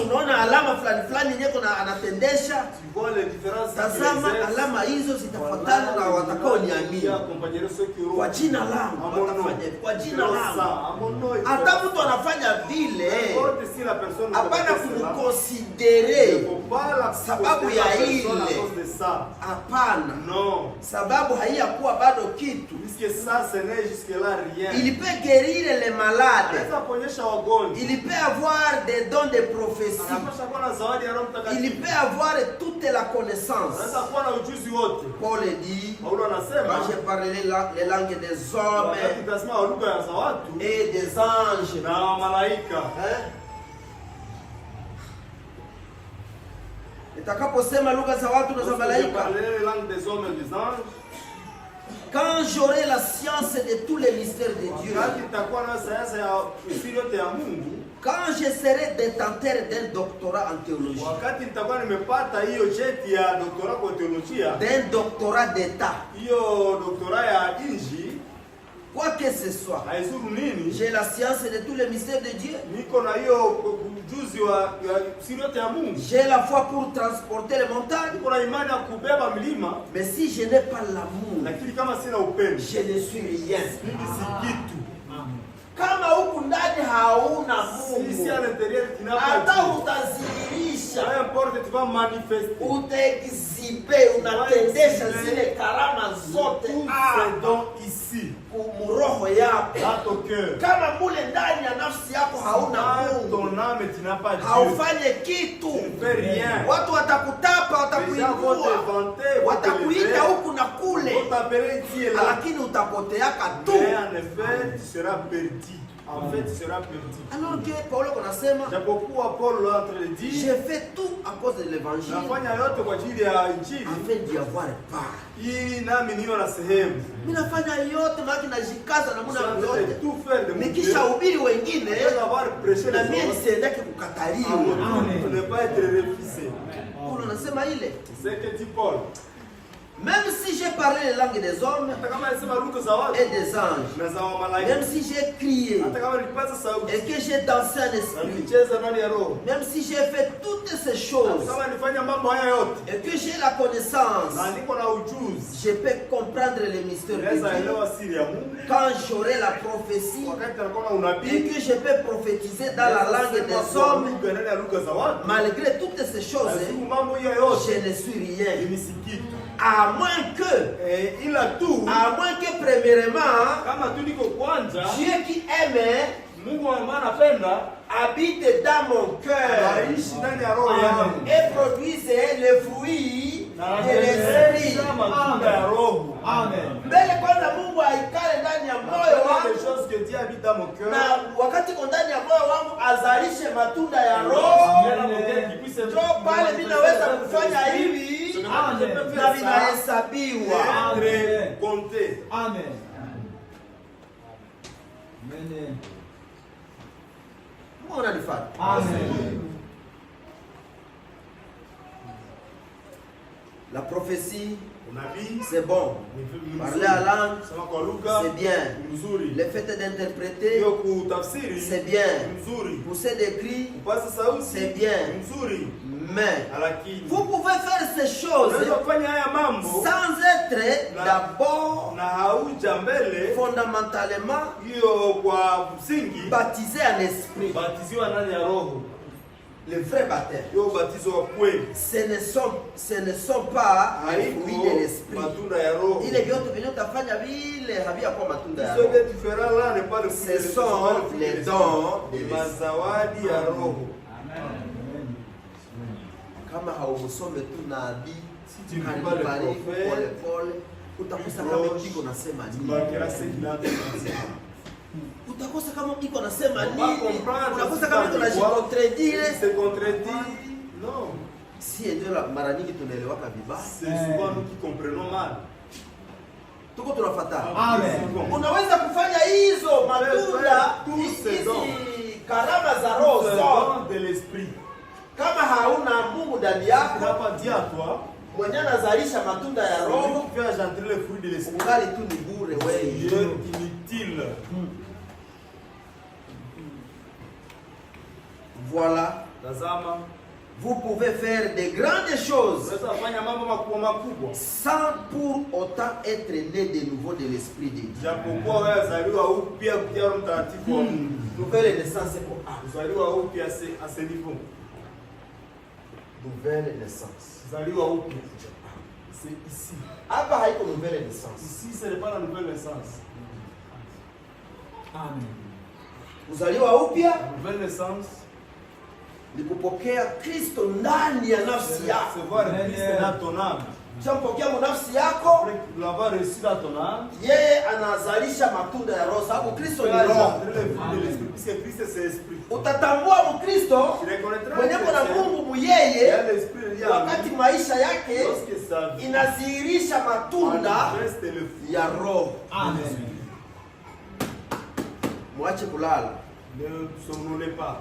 Unaona alama fulani yenyewe kuna anatendesha. Tu vois les différences. Tazama alama hizo zitafuatana na watakao niamini. Kwa jina langu watafanya hivyo. Kwa jina langu. Hata mtu anafanya vile, hapana kumkonsidere sababu ya ile. Hapana. Non. Sababu haiyakuwa bado kitu. Puisque ça ce n'est jusque là rien. Il peut guérir les malades. Anaweza kuonyesha wagonjwa. Il peut avoir des dons de prophétie. Anapasha kuwa na zawadi ya Roho Mtakatifu. Il peut avoir toute la connaissance. Anaweza kuwa na ujuzi wote. Paul dit, Paulo anasema quand j'ai parlé les langues des hommes wakati utasema lugha ya watu et des anges, na malaika. nitakaposema lugha za watu na za malaika, Les langues des hommes et des anges. quand j'aurai la science de tous les mystères de Dieu, Wakati itakuwa na sayansi ya siri yote ya Mungu. quand je serai détenteur d'un doctorat en théologie, Wakati nitakuwa nimepata hiyo cheti ya doktora kwa teolojia, d'un doctorat d'état, hiyo doktora ya inji, quoi que ce soit, haizuru nini, j'ai la science de tous les mystères de Dieu, niko na hiyo ujuzi wa siri yote ya Mungu, j'ai la foi pour transporter les montagnes, niko na imani ya kubeba milima, mais si je n'ai pas l'amour, lakini kama sina upendo, je ne suis rien. mimi si kitu. Kama huku ndani hauna Si Mungu, à l'intérieur tu n'as hata pas Dieu, utazihirisha, peu importe tu vas manifester. utaexibe, unatendesha zile karama zote Tous ces dons ici, muroho yako. dans ton cœur, Kama mule ndani ya nafsi yako hauna dans Mungu, ton âme tu n'as pas Dieu. haufanye kitu. Tu ne fais rien. Watu watakutapa, Les gens vont te watakuinua, vanter, vont te watakuita lever, huku na kule, vont t'appeler ici et là. lakini utapoteaka tu. Mais en effet, tu seras perdu. En fait, tu seras perdu. Alors que Paulo anasema, Japokuwa Paul là entre les j'ai dire, fait tout à cause de l'évangile nafanya yote kwa ajili ya injili, afin d'y avoir part. ili nami niwe na sehemu. Mimi nafanya yote maana najikaza namna Je yote. vais tout faire de mon Nikisha Dieu. hubiri wengine Je vais avoir prêché na les mimi autres. nisiendeke kukataliwa. Pour ne pas être refusé. Paulo anasema ile, C'est que dit Paul. même si j'ai parlé les langues des hommes Hata kama alisema lugha za watu et des anges, na za malaika, même si j'ai crié hata kama nilipaza sauti et que j'ai dansé en na esprit, nilicheza ndani ya roho, même si j'ai fait toutes ces hata choses kama nilifanya mambo haya yote et que j'ai la connaissance, na niko na ujuzi, je peux comprendre les mystères de naweza Dieu. elewa siri ya Mungu. Quand j'aurai la prophétie Wakati alikuwa na et unabii, que je peux prophétiser dans la langue des hommes, lugha ndani ya lugha za watu, malgré toutes ces choses, lazima mambo hiyo yote je ne suis rien. mimi si kitu. À moins que, Ila tu à moins que premièrement, kama tu niko kwanza, Dieu qui aime Mungu ambaye anapenda habite dans mon cœur Aishi ndani ya roho yangu. et produise les fruits Na de l'esprit. anazalisha matunda ya roho. Amen. Mbele kwanza Mungu aikale ndani ya moyo Des wangu, choses que Dieu habite dans mon cœur. na wakati ko ndani ya moyo wangu azalishe matunda ya roho. Ndio pale mimi naweza kufanya hivi na vinahesabiwa. Être compté. Amen. Amen. Mungu ananifanya. Amen. La prophétie, Unabii c'est bon. ni Parler à langue, sema kwa lugha c'est bien. ni mzuri. Le fait d'interpréter, Hiyo kutafsiri c'est bien. ni mzuri. Pousser des cris, Kupasa sauti c'est bien. ni mzuri. mais Lakini vous pouvez faire ces choses unaweza kufanya haya mambo sans être d'abord na hauja mbele fondamentalement hiyo kwa msingi baptisé en esprit. batiziwa ndani ya roho. Le vrai baptême. Hiyo ubatizo wa kweli Ce ne sont pas les fruits de haiko l'esprit. matunda ya roho. Ile vyote vile utafanya vile haviyakuwa matunda ya Hizo roho. ndio différent là n'est pas le fruit de Ce l'esprit, sont c'est les le fruit dons de de l'esprit. l'esprit. Mazawadi ya roho. Kama haumusome tu nabii tu lis pas le karibu prophète, pole pole, utakosa kama iko nasema nini. Bakira sekilante kanisa. Utakosa kama iko nasema Pas nini. comprendre Utakosa ce kama iko qu'il dit. najikontredire. Il se contredit. Non. Si ndio mara nyingi tunaelewaka vibaya. C'est souvent nous qui comprenons mal. Tuko tunafuata. Amen. Unaweza kufanya hizo matunda Tous ces dons. hizi karama za roho C'est le zote. don de l'esprit. Kama hauna Mungu ndani Tu n'as yako, pas dit à toi, mwenye anazalisha matunda ya celui roho, qui fait engendrer le fruit de l'esprit, ungali tu ni bure il wewe. est inutile. Voilà, Tazama, vous pouvez faire de grandes choses unaweza kufanya mambo makubwa makubwa. sans pour autant être né de nouveau de l'esprit de Dieu. Japokuwa wewe azaliwa upya kupitia Roho Mtakatifu wa Mungu. Nouvelle naissance pour Kuzaliwa upya à ce niveau. nouvelle naissance. Kuzaliwa upya. C'est ici. Hapa haiko nouvelle naissance. Ici, ce n'est pas la nouvelle naissance. Amen. Kuzaliwa upya Nouvelle naissance, ni kupokea Kristo ndani ya c'est nafsi yako. recevoir Christ dans ton âme. Ukishampokea mu nafsi yako, Après l'avoir reçu dans ton âme, yeye anazalisha matunda ya roho, sababu Kristo tu ni vas roho. engendrer le fruit de l'esprit, puisque Christ c'est esprit. Utatambua Mkristo Tu reconnaîtras mwenye que kuna c'est- Mungu il y muyeye a l'esprit lié à wakati lui. maisha yake Lorsque sa vie inadhihirisha matunda manifeste le fruit, ya roho. Amen. Mwache kulala. ne somnolez pas.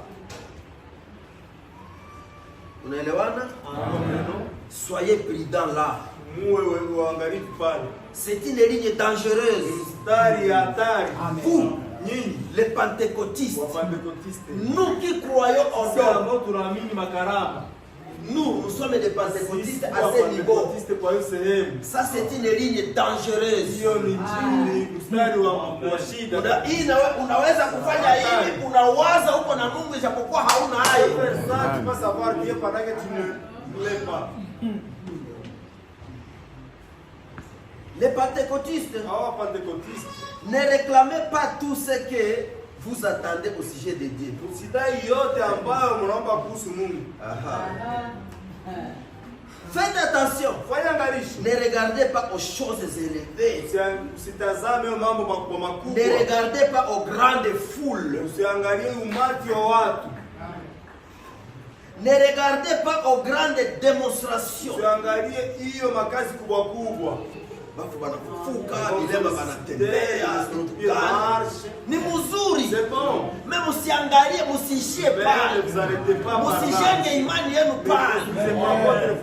Unaelewana? Comprenons? Soyez prudents là. Muwe uangalifu pale. C'est une ligne dangereuse. Mstari ya hatari. Vous, Nyinyi les pentecôtistes, Wapentekotiste, nous qui croyons en sisi Dieu, ambao tunaamini makarama, nous sommes des pentecôtistes sisi à ce niveau. Wapentekotiste kwa hiyo sehemu, Ça, c'est une ligne dangereuse. hiyo ni mstari wa shida. Unaweza kufanya hivi, unawaza uko na Mungu ijapokuwa hauna hayo. Ça, tu vas savoir Dieu pendant que tu ne l'es pas. Les pentecôtistes, Hawa Wapentekotiste, ne réclamez pas tout ce que vous attendez au sujet de Dieu. usidai yote ambayo mnaomba kuhusu Mungu. Faites attention. Fanya angalisho. Ne regardez pas aux choses élevées. Usitazame mambo makubwa makubwa. Ne regardez pas aux grandes foules. Usiangalie umati wa watu. Ne regardez pas aux grandes démonstrations. Usiangalie hiyo makazi kubwa kubwa. Watu wanafufuka, milema wanatembea, marche. ni mzuri. C'est bon. Mais msiangalie, msiishie pale. Vous arrêtez pas. Msijenge imani yenu pale.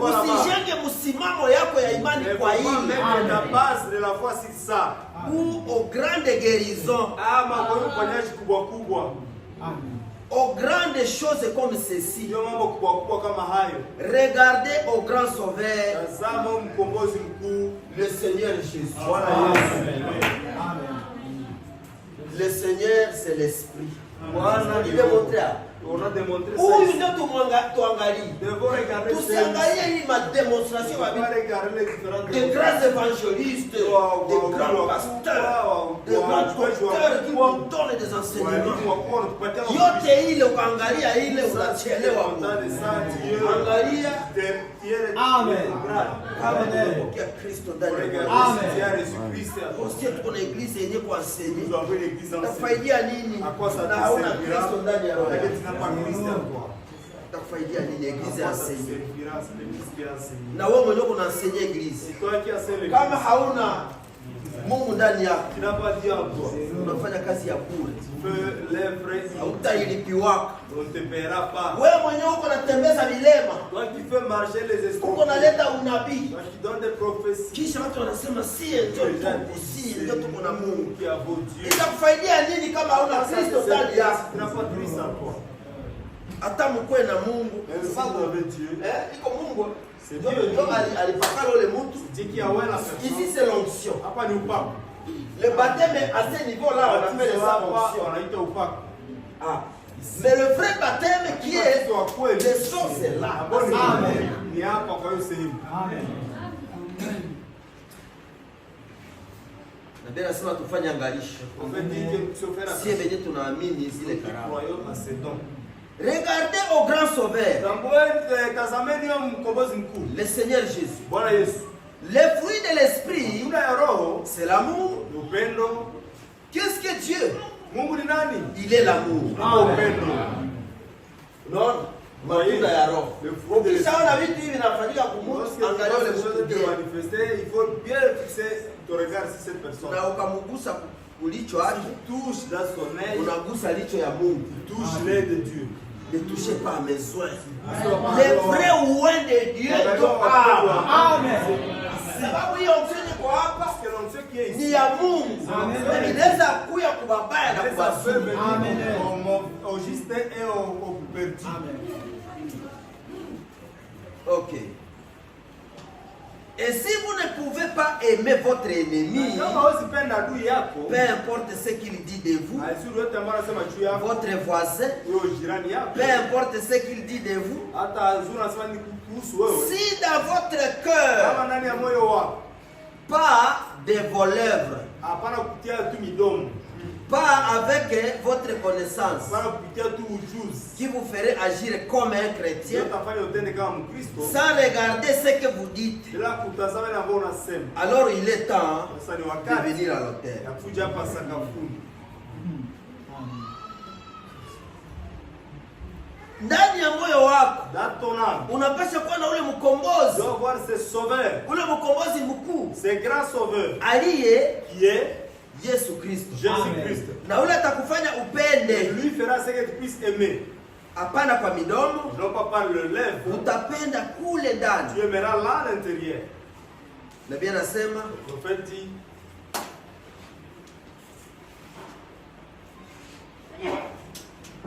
Msijenge msimamo yako ya imani kwa hili. La base de la foi c'est ça. Ou aux grandes guérisons, Ama kwa uponyaji kubwa kubwa. aux grandes choses comme ceci. Ndio mambo kubwa kubwa kama hayo. Regardez au grand sauveur, Tazama mkombozi mkuu, le Seigneur Jésus. Bwana Yesu. Le Seigneur, c'est l'Esprit. Bwana Il est montré. on a démontré ça. Huyu ici. ndio tuangalie. Devons regarder Tusiangalie hii ma démonstration On va regarder les différentes de grands évangélistes, de grands pasteurs, de grands docteurs qui nous donnent des enseignements. Yote ile ukaangalia ile unachelewa. Angalia Amen. kama tunapokea Kristo ndani yetu. Usiye tuko na eglise yenye kuenseigner. Tafaidia nini? Na hauna Kristo ndani ya roho. Tafaidia nini eglise enseigner? Na wewe mwenyewe unaenseigner eglise. Kama hauna Mungu ndani yako, unafanya kazi ya bure. Hautailipiwa. Wewe mwenyewe uko unatembeza milema. Uko unaleta unabii. Kisha watu wanasema si ndio tuko na Mungu. Itakufaidia nini kama hauna Kristo ndani yako? Hata mkwe na Mungu. Iko Mungu. Ndio alipakala ule mtu. Ici c'est l'onction. Le baptême à ce niveau-là, on appelle ça l'onction. Ah. Mais le vrai baptême qui est le sang, c'est là. Amen. Amen. Na bila sema tufanye angalisho. Si venye tunaamini zile karama. Regardez au grand sauveur, le Seigneur Jésus. Le fruit de l'esprit, c'est l'amour. Qu'est-ce que Dieu? Il est l'amour. Non, matunda ya roho. Ukishaona vitu hivi vinafanyika kumhusu, angalia ule mtu bien. Il faut bien fixer ton regard sur cette personne. Na ukamgusa ulicho haki, Touche dans son œil, unagusa licho ya Mungu. touche l'œil de Dieu. Ne touchez pas à mes soins. Les vrais ouins de Dieu sont Amen. sababu hiyo msini kwa hapa Parce que l'onction qui est ici, ni ya Mungu. Na inaweza kuya kubabaya na ça peut kubazuri. venir au juste et au perdu. Ok. Et si vous ne pouvez pas aimer votre ennemi, Kama usipenda adui yako, peu importe ce qu'il dit de vous, haizuri yote ambayo anasema juu yako, votre voisin, huyo jirani yako, peu importe ce qu'il dit de vous, hata azuri anasema ni kuhusu wewe, si dans votre kama cœur, ndani ya moyo wako pas de vos lèvres, hapana kupitia tu midomo, pas avec votre connaissance, hapana kupitia tu ujuzi, qui vous ferait agir comme un chrétien, utafanya utende kama Mkristo, sans regarder ce que vous dites, bila kutazama ile ambayo unasema. alors il est temps Sasa ni de wakati venir à l'autel. ya kuja hapa sakafuni. Ndani ya moyo wako Dans ton âme, unapaswa kuwa na ule mkombozi, tu dois voir ce sauveur, ule mkombozi mkuu ce grand sauveur aliye qui est Yesu Kristo, Jésus-Christ. na ule atakufanya Et upende, lui fera ce que tu puisses aimer, hapana kwa midomo, non pas par le lèvre. utapenda kule ndani. Tu aimeras là à l'intérieur. Nabii anasema Le prophète dit,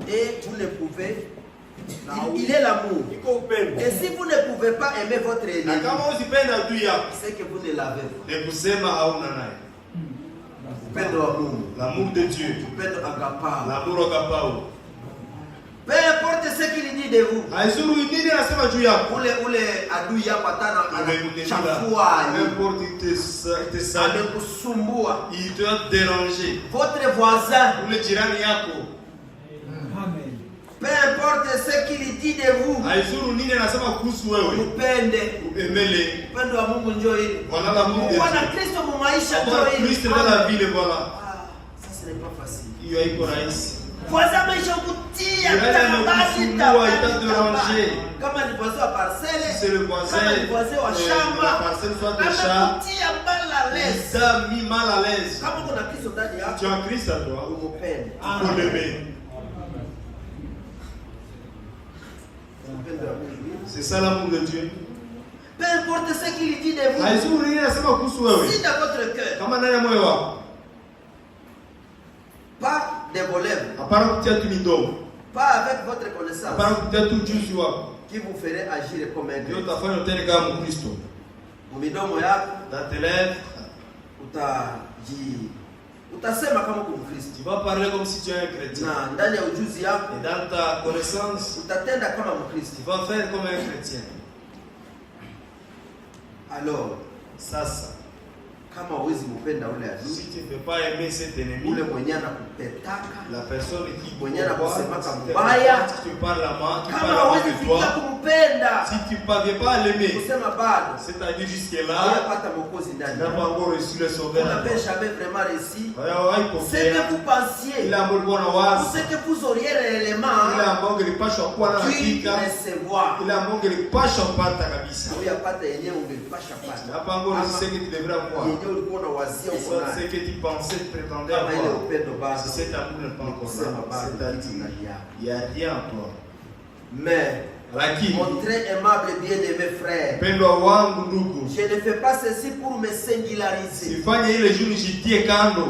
et vous ne pouvez, il est l'amour. iko upendo. Et si vous ne pouvez pas aimer votre Na ennemi, kama usipenda adui yako, c'est que vous ne l'avez pas. ni kusema hauna naye. Upendo wa Mungu, L'amour de Dieu, upendo agapao. l'amour agapao. Peu importe ce qu'il dit de vous, Haizuru nini anasema juu yako. ule adui yako atana Umemtendea, anachafua, n'importe il te sale, amekusumbua. il te déranger. Votre voisin, Ule jirani yako, Amen. peu importe ce qu'il dit de vous, haizuru nini anasema kuhusu wewe. upende. Emele. Upendo wa Mungu njoo hili. Voilà l'amour de Kuwa na Dieu. Kristo mu maisha njoo Avoir hili. Christ dans la vie, voilà. Ah, ça ce n'est pas facile. Hiyo haiko rahisi. Voisin ameshakutia Jirani amekusumbua, itakuderange. kama ni voisin wa parcelle, Si c'est le voisin, kama ni voisin wa la shamba, parcelle soit de chat, amekutia mal à l'aise. il t'a mis mal à l'aise. Kama kuna Kristo ndani Tu yako, as Christ à toi, umupende. il faut l'aimer. Upendo wa Mungu. C'est ça l'amour de Dieu. Peu importe ce qu'il dit de vous, Haizuru nini anasema kuhusu wewe. si dans votre cœur, Kama ndani ya moyo wako, pas de vos lèvres, hapana kutia tu midomo, pas avec votre connaissance, hapana kutia tu ujuzi wako, qui vous ferait agir comme un ndio Dieu. utafanya utende kama Mkristo. Midomo yako Dans tes lèvres, Utasema kama uko Mkristo. Tu vas parler comme si tu es un chrétien. Na ndani ya ujuzi yako Et dans ta connaissance, utatenda kama Mkristo. tu vas faire comme un chrétien. Alors, Ça. kama huwezi mpenda ule adui, Si tu ne peux pas aimer cet ennemi, ule mwenye anakupetaka, la personne qui mwenye anakusemaka te mbaya, tu parles à moi, tu kama parles hawezi avec fikia toi, kumpenda, si tu ne parviens pas à l'aimer, kusema bado c'est-à-dire jusque-là, unapata mwokozi tu ndani. n'as pas encore reçu le sauveur. On n'avait jamais vraiment réussi. Ce Il que vous pensiez, a mbona wazi, ce que vous auriez réellement ila ambao nilipashwa kuwa na dû hakika, recevoir. ila ambao nilipashwa kupata kabisa. Uyapata yenyewe ungelipasha Tu pata. n'as pas encore reçu ce que tu devrais avoir. Yenyewe ulikuwa unawazia uko C'est nayo. ce que tu pensais, tu prétendais Kama ile avoir. upendo bado. Si cet amour n'est pas encore Kusema là, bado c'est-à-dire, kitu ndani yako. il n'y a rien en toi. Mais Lakini, mon très aimable bien-aimé frère, mpendwa wangu ndugu, je ne fais pas ceci pour me singulariser. sifanye ile juu nijitie kando.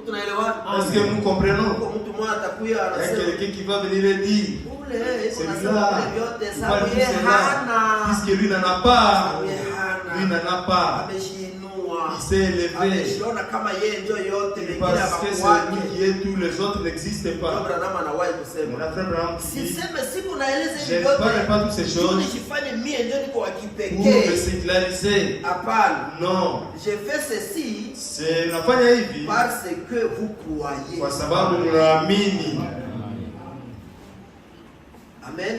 Tunaelewana? Est-ce que nous comprenons? Kwa mtu mmoja atakuya Il y a anasema quelqu'un qui va venir et dire, ule iko c'est nasema là, vile vyote il sababu parle de yeye cela, hana. puisque lui n'en a pas, Yeye lui hana. n'en a pas, Ameshiinua. il s'est élevé, Ameshiona kama yeye ndio yote wengine parce que c'est lui hawakuwake. qui est, tous les autres n'existent pas. Abraham anawahi Mais kusema la frère Branham dit, siseme siku naeleza je hivi ne parle vyote pas toutes ces tu choses nijifanye mie ndio niko wa pour me kipekee. séculariser. Hapana, Non, je fais ceci c'est nafanya hivi parce que vous croyez. kwa sababu mnaamini. Amen.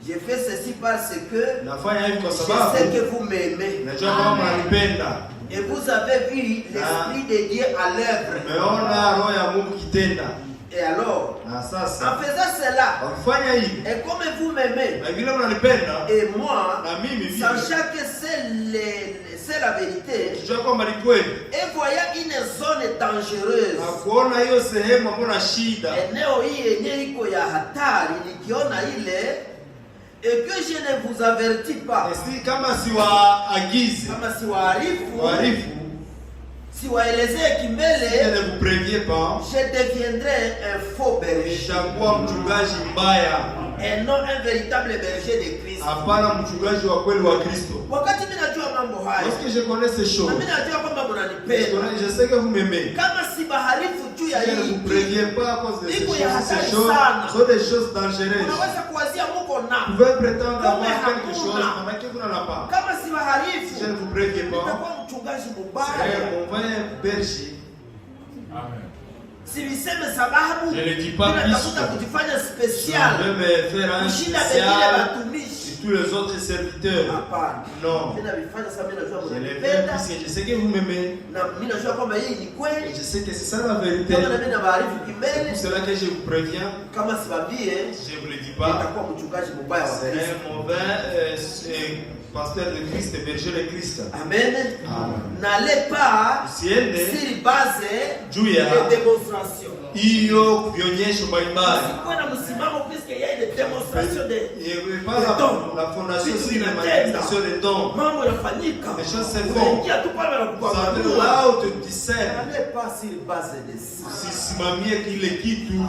Je fais ceci parce que Nafanya hivi kwa je sais sababu que vous m'aimez. najua kama mnanipenda. Et vous avez vu l'Esprit de Dieu à l'œuvre. Umeona roho ya Mungu kitenda. Et alors, Na en sasa faisant cela, wakifanya hivi et comme vous m'aimez, na vile mnanipenda et moi, na mimi vile, sachant que c'est la vérité, kijua kwamba ni kweli et voyant une zone dangereuse, na kuona hiyo sehemu ambayo na shida, eneo hii yenye iko ya hatari, nikiona ile, et que je ne vous avertis pas, si kama siwaagize kama siwaarifu, warifu, siwaelezee je kimbele, ne vous préviens pas, je deviendrai un faux berger, nishakuwa mchungaji mbaya, et non un véritable berger de Christ. hapana mchungaji wa kweli wa Kristo. Wakati mimi najua mambo haya, Parce que je connais ces na choses, mimi najua kwamba mnanipenda, je sais que vous m'aimez. kama si baharifu juu ya Je ne hii vous préviens pas à cause de ces Iko choses. ya hatari Ces choses sana. sont des choses dangereuses. unaweza kuwazia muko Vous na pouvez prétendre Kama avoir quelque hakuna. chose pendant que vous n'en avez pas. kama si baharifu, Je ne vous préviens pas. nitakuwa mchungaji C'est mubaya. mon vrai berger. Siviseme sababu Je ne dis pas ninatafuta plus. kujifanya Je special veux me faire un kushinda wengine spécial watumishi. sur tous les autres serviteurs. Hapana, Non. mimi navifanya sababu mimi najua Je les fais mnanipenda puisque je sais que vous m'aimez. na mimi najua kwamba hii ni Et kweli. je sais que c'est ça la vérité. Kama na mimi na baharifu C'est kimbele, pour cela que je vous préviens. kama sibabie, Je ne vous le dis pas. nitakuwa mchungaji mubaya wa C'est Kristo. un mauvais pasteur de Christ, berger de Christ. Amen. Amen. N'allez pas Usiende sur base juu ya de démonstration. hiyo vionyesho mbalimbali. Sikuwe na msimamo puisque il y a une démonstration de Et pas la fondation Vitu aussi de vinatenda. manifestation des dons. mambo yafanyika. Les choses se font. Unaingia tu pale na Vous avez kukwambia. là où tu discernes. N'allez pas sur base de ça. Usisimamie kile kitu.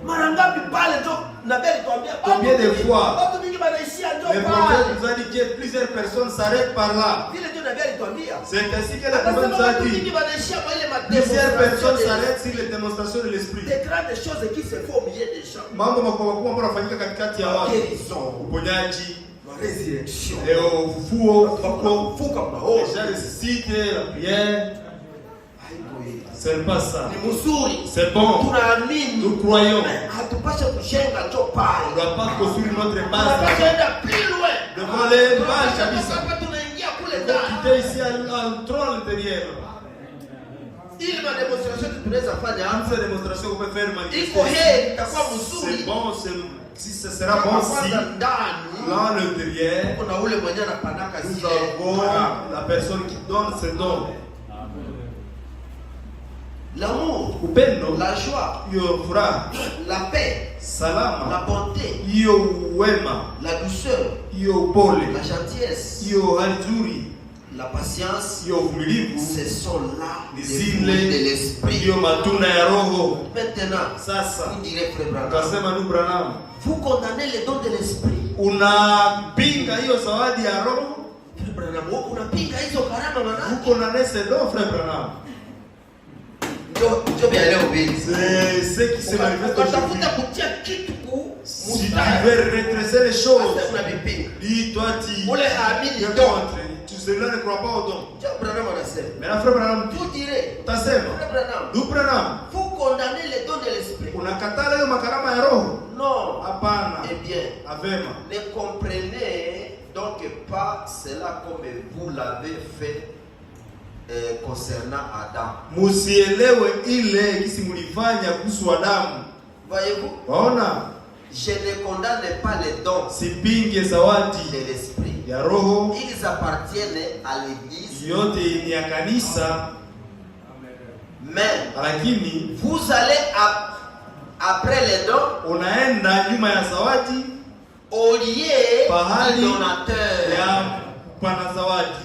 Mara ngapi pale ndio nabii alituambia Combien de fois watu mingi wanaishia le ndio prophète pale. nous a dit que plusieurs personnes s'arrêtent par là. Vile ndio nabii alituambia. C'est ainsi que le prophète Akasema nous a watu dit. mingi wanaishia kwa ile Plusieurs personnes madémonstration. s'arrêtent sur les démonstrations de l'esprit. Des grandes choses qui se font au milieu des gens. Mambo makubwa makubwa ambayo yanafanyika katikati ya watu. Guérison, Uponyaji, résurrection. ufufuo, ufufuko, Fuka les maombi. gens ressuscitent, la prière. C'est pas ça. Ni mzuri. C'est bon. Tunaamini. Nous croyons. Hatupashe kujenga njo On pale. ne doit pas construire notre base. Tunapashe enda plus loin. Devant les bases, kabisa. Hapa tunaingia kule On ndani. quitter ici entrons à l'intérieur. Ili mademonstration tunaweza fanya Dans hapa. cette démonstration, on peut faire Iko manifester. heri itakuwa mzuri. C'est bon, si ce sera bon Kama si kwanza ndani là à l'intérieur, kuna ule mwenye anapandaka nous zile. avons la personne qui donne ses dons. L'amour, Upendo, la joie, hiyo furaha, la paix, la salama, bonté, hiyo wema, la douceur, hiyo upole, la gentillesse, hiyo hali nzuri, la patience, hiyo uvumilivu, ce sont là ni les fruits de zile l'esprit. hiyo matunda ya Roho. Maintenant, Sasa vous direz frère Branham, ukasema ndugu Branham, vous condamnez les dons de l'esprit. unapinga hiyo zawadi ya Roho? Unapinga hizo karama manake. Uko na nese do frère Branham. Ndio vya leo bili. C'est ce qui se manifeste aujourd'hui. Utakuta kutia kitu ku Si tu veux redresser les choses, unabipinga. dis toi tu Ule haamini es ndio. contre. Tu cela ne crois pas au don. Ndio Branham anasema. Mais la frère Branham dit, Vous direz, tasema, Branham, du Branham, vous condamnez les dons de l'esprit. unakatala hiyo makarama ya roho? Non. Hapana. Eh bien, Avema. ne comprenez donc pas cela comme vous l'avez fait concernant Adam. Musielewe ile kisi mulifanya kuhusu Adamu. Voyez-vous? Waona? Je ne condamne pas les dons Sipinge zawadi de l'esprit. ya roho, Ils appartiennent à l'église. yote ni ya kanisa, Mais lakini vous allez après les dons unaenda nyuma ya zawadi au lieu pahali du donateur. ya pana zawadi.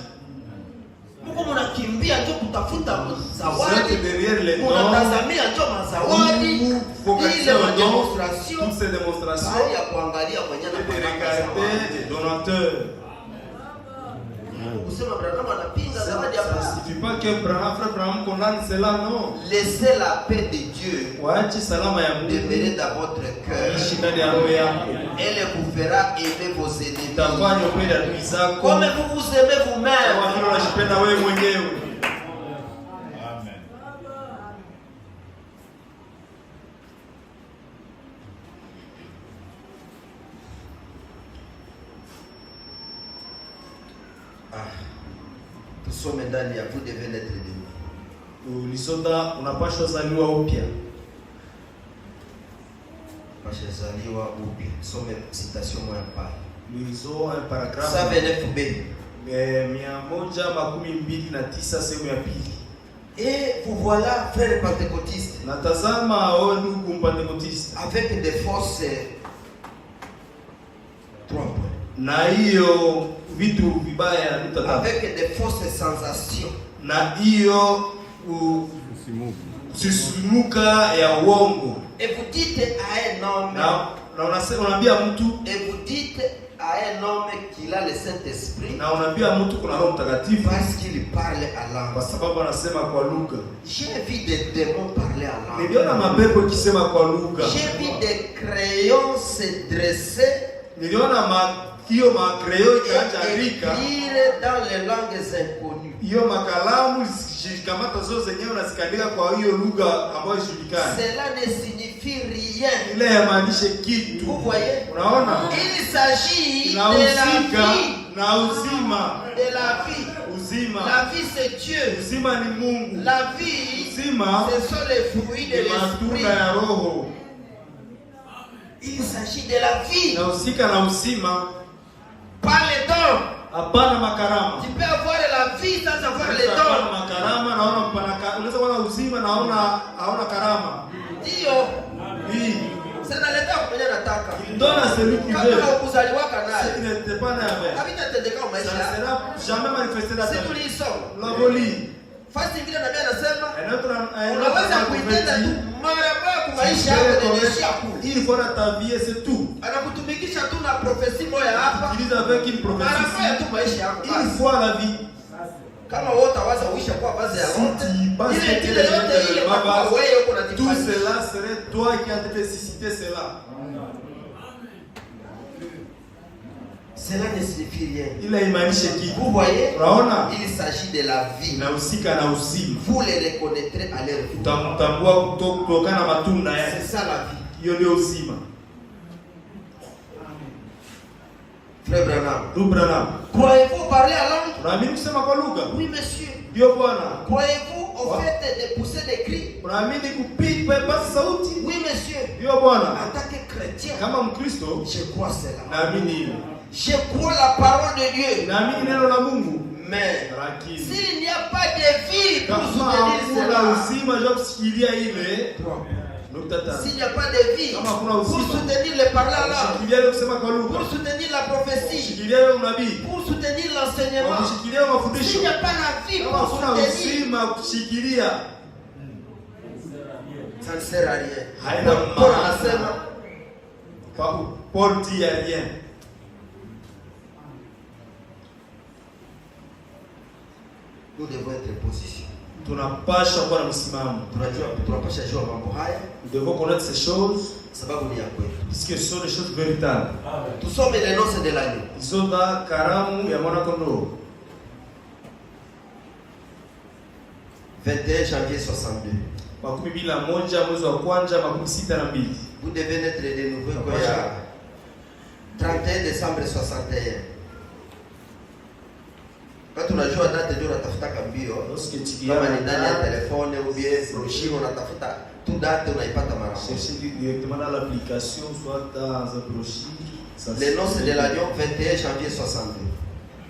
Mungu mnakimbia ndio kutafuta Zote zawadi. derrière les dons, Unatazamia ndio mazawadi. vous focalisez Ile le don, demonstration. toutes ces démonstrations, Bali ya kuangalia mwenye et de anapanga zawadi. regarder les donateurs. Kusema Branham anapinga zawadi Ça hapa. ne suffit pas que frère Branham condamne cela, non. Laissez la paix de Dieu Waache salama ya Mungu demeurer dans votre cœur. ishi ndani ya roho yako, Elle vous fera aimer vos ennemis. itafanya upende adui zako Comme vous vous aimez kama vous-même. vile unajipenda wewe mwenyewe. Tusome ndani ya vous devez naître de nouveau. Ulisota unapashwa zaliwa upya. Pashazaliwa upya. Some citation moja pale. Ulizo un paragraphe 129b. 129 sehemu ya pili. Et vous voilà, frères pentecôtistes, Natazama hao ndugu mpentekotista avec des fausses trompes, na hiyo vitu vibaya vitatata, avec des fausses sensations, na hiyo kusisimuka ya uongo, et vous dites à un homme, na unaambia mtu, et vous dites à un homme qu'il a le Saint-Esprit na unaambia mtu kuna Roho Mtakatifu parce qu'il parle à kwa langue. sababu anasema kwa lugha. J'ai vu des démons parler à langue. Niliona mapepo ikisema kwa lugha. J'ai vu des crayons se dresser Niliona hiyo makreo et ikaandika écrire dans les langues inconnues. hiyo makalamu zishikamata zote zenyewe na zikaandika kwa hiyo lugha ambayo isijulikane. Cela ne signifie rien. Ile yamaanishe kitu. Vous voyez? Unaona? Il s'agit de la Inahusika vie. na uzima. De la vie. Uzima. La vie c'est Dieu. Uzima ni Mungu. La vie, Uzima ce sont les fruits de ni matunda l'esprit. ya roho. Il s'agit de la vie. Inahusika na uzima. Pas les dons. Hapana makarama. Tu peux avoir la vie sans avoir les Unaweza kuwa na dons. makarama naona unaweza kuwa na uzima na hauna karama. Ndio. Hii Sana leta kwenye nataka. donne à celui qui veut. Kama ukuzaliwaka Ce naye. qui n'était pas né avec. Havitatendeka Ça maisha ne yako. sera jamais manifesté dans ta Si vie. tuliisoma. La voli. Fasi vile nabii anasema Un autre unaweza kuitenda tu mara moja kwa maisha yako inaishia kule. il faut la ta vie, c'est tout. Anakutumikisha tu na profesi moja hapa. Utilise avec une Mara moja prophétie. tu maisha yako. Une basi. fois la vie. Kama wote waza uisha kwa baadhi ya Si wote. tu penses Ile que ile yote ile les kwa babas, wewe uko na tout tifani. cela serait toi qui as nécessité cela. Cela ne signifie rien. Ila imaanishe kitu. Vous voyez? Unaona? Il s'agit de la vie. Inahusika na uzima. Vous les reconnaîtrez à leur vie. Utamtambua kutokana na matunda yake. C'est ça la vie. Hiyo ndio uzima. Frère Branham. Ndugu Branham, Croyez-vous parler à langue? unaamini kusema kwa lugha? Oui, monsieur. Ndio bwana. Croyez-vous au fait de pousser des cris? Unaamini kupiga pasi sauti? Oui, monsieur. Ndio bwana. En tant que chrétien, Kama Mkristo je crois cela. naamini hilo. Je crois la parole de Dieu. Naamini neno la Mungu. Mais Lakini s'il n'y a pas de vie pour kama soutenir hakuna cela, uzima wa kushikilia ile nukta tano. s'il n'y a pas de vie Kama hakuna pour uzima soutenir les paroles à langue, kushikilia ile kusema kwa lugha, pour soutenir la prophétie, kushikilia ile unabii, pour soutenir l'enseignement, kushikilia s'il mafundisho, n'y a pas la vie kama pour hakuna soutenir, uzima kushikilia, ça ne sert à rien. haina Paul maana. anasema, Paul dit à rien. nous devons être en position. tunapasha kuwa na msimamo. Tunapasha jua mambo haya. Nous devons connaître ces choses Sababu ni ya kwetu. puisque ce sont des choses véritables. Tusome les noces de l'agneau. Izoda karamu ya mwana kondoo. 21 janvier 62. Makumi mbili na moja mwezi wa kwanza makumi sita na mbili. Vous devez naître de nouveau kwa ya 31 décembre 61. Quand unajua date ndio unatafuta kambio. Lorsque tu Kama ni ndani ya telefone ou bien brochure unatafuta tu date unaipata mara moja. chercher directement dans l'application soit dans un brochure. Les noces de l'agneau 21 janvier 62.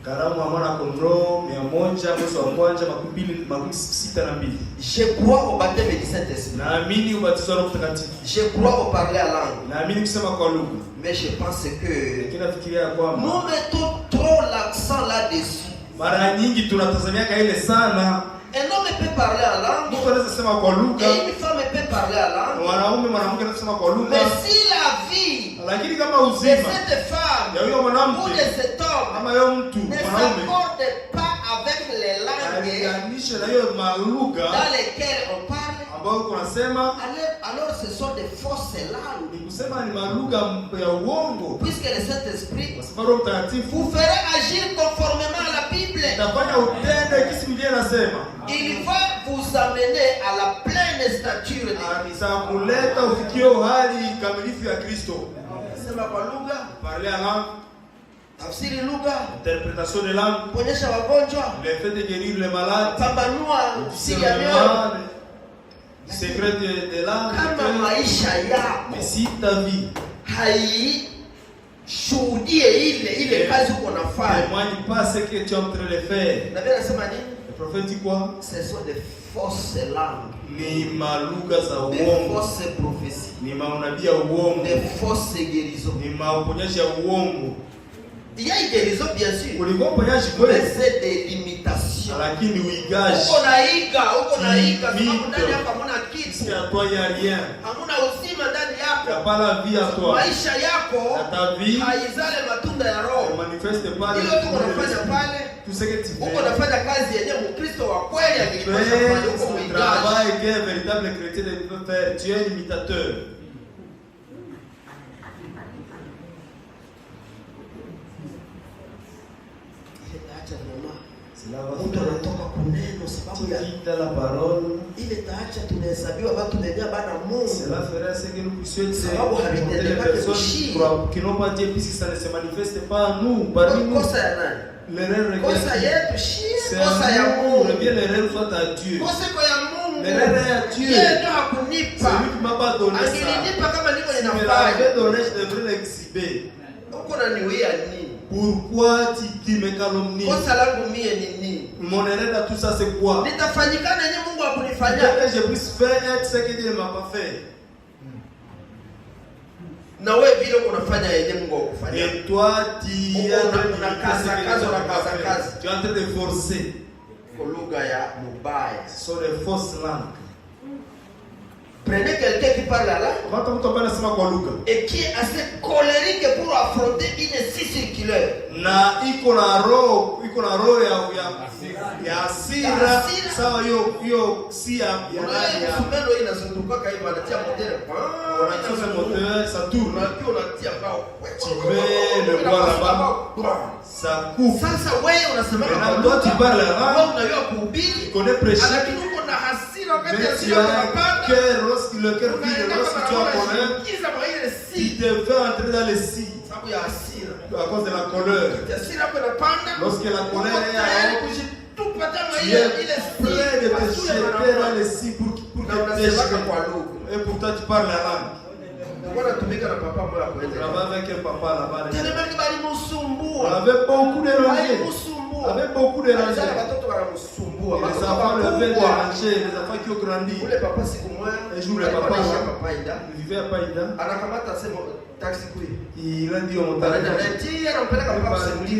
Karamu ya mwana kondoo 100 mwezi wa kwanza makumi sita na mbili. Je crois au baptême du Saint-Esprit. Naamini ubatizo wa Roho Mtakatifu. Je crois au parler à langue. Naamini kusema kwa lugha. Mais je pense que Lakini nafikiria kwamba nous mettons trop l'accent là-dessus. mara nyingi tunatazamia ile sana. Un homme peut parler à langue. Mtu anaweza sema kwa lugha. Et une femme peut parler à langue. Mwanamke anaweza sema kwa lugha. Mais si la vie Lakini kama de uzima cette femme ya huyo ou mwanamke de cet homme ama yo mtu ne mwanaume s'accorde pas avec les langues aliganisha na hiyo malugha dans lesquelles on parle, ambayo kunasema alors ce sont des fausses langues. ni kusema ni malugha ya uongo. Puisque le Saint-Esprit Kwa sababu Roho Mtakatifu vous fera agir conformément à la Bible. itafanya utende kisi Biblia inasema. Il va vous amener à la pleine stature de Christ. Atakuleta ufikio hali kamilifu ya Kristo. Sema kwa lugha, Parler en langue, tafsiri lugha, interprétation de langue, kuonyesha wagonjwa, le fait de guérir les malades, pambanua siri ya mioyo. le secret de l'âme. Kama maisha yako Mais si ta vie haishuhudie ile kazi uko nafanya. témoigne pas ce que tu es en train de faire. Nabii anasema nini? Le prophète dit quoi? Ce sont des fausses langues, Ni malugha za des uongo, fausses prophéties, ni maunabii ya uongo, des fausses guérisons. ni maponyaji ya uongo. Il y a une guérison bien sûr, Kulikuwa uponyaji mais kweli, c'est des limitations. lakini uigaji. Uko naiga sababu ndani yako hamuna Si kitu, à toi il n'y a rien, hamuna uzima ndani il n'y a yako. pas la vie à toi. Maisha yako Dans ta vie, haizale matunda ya ne Roho. manifeste pas les Ile fruits uko de unafanya l'esprit. pale, Tout ce que tu uko fais, unafanya kazi yenye Mkristo wa kweli angelipasha fais kufanya. Uko ce mwigaji. travail qu'un véritable chrétien devait faire. Tu es imitateur. Mtu anatoka kuneno sababu ya Tu quittes la parole. ile taacha tunahesabiwa watu wenye bana Mungu. Cela ferait ce que nous puissions être Sababu havitendekake les personnes kushii. qui n'ont pas Dieu puisque ça ne se manifeste pas à nous, parmi nous. Kosa ya nani? L'erreur Kosa regarde. yetu shie, C'est kosa ya à nous, Mungu. le bien l'erreur soit à Dieu. Kosa kwa ya Mungu. L'erreur est à Dieu. Yeye ndio C'est hakunipa. lui qui m'a pas donné ça. Angelinipa kama niko Si me ninafanya. l'avait donné, je devrais l'exhiber. Uko naniwia nini? Pourquoi tu me calomnies? Kosa langu mie ni nini? Mon erreur dans tout ça, c'est quoi? Nitafanyikana yenye Mungu Pour akunifanyia. que je puisse faire ce que Dieu ne m'a pas fait. Na wewe vile unafanya yenye Mungu akufanyia. Et toi, tu es en train de Unakaza, faire ce que kaza, Dieu m'a unakaza, pas kaza. fait. Tu es en train de forcer. Kwa lugha ya mubaya. Ce sont des fausses langues. Prenez quelqu'un qui parle à la Quand mtu ambaye anasema kwa lugha et qui est assez colérique pour affronter une scie circulaire. na iko na roho ya hasira, sawa hiyo si ya nani ya Msumeno hii inazunguka hivi anatia moteur. unatia moteur, ça tourne, Unapiga unatia bao. tu mets le bois là-bas, ça coupe. Sasa wewe unasema Maintenant toi tu parles wewe là, unajua kuhubiri, tu connais prêcher, lakini uko na hasira wakati mais tu hasira as un unapanda. cœur, lorsque le cœur vide, lorsque tu as colère, Kiza mwa ile tu scie te fais entrer dans les scies sababu ya hasira. à cause de la colère. Hasira hapo inapanda. Lorsque la colère est tayari à kujitupa kama tu ile es ile prêt de te scie. jeter dans les scies pour Na que unasemaka tu kwa lugha. et pourtant tu parles la langue. Bwana tumika na papa moja On kwenye. travaille avec un papa là-bas. Telemaki bali On musumbua. avait beaucoup dérangé. Musumbua. Avec beaucoup dérangé. Alizala watoto wanamsumbua. Les Watoto enfants le fait wakubwa. déranger, les enfants qui ont grandi. Ule papa siku moja Un jour, le alikuwa papa, anaishi hapa Paida. Il vivait à Païda. Anakamata sema taxi kui. Il a dit au montagne. Anaenda neti anampeleka papa semuli.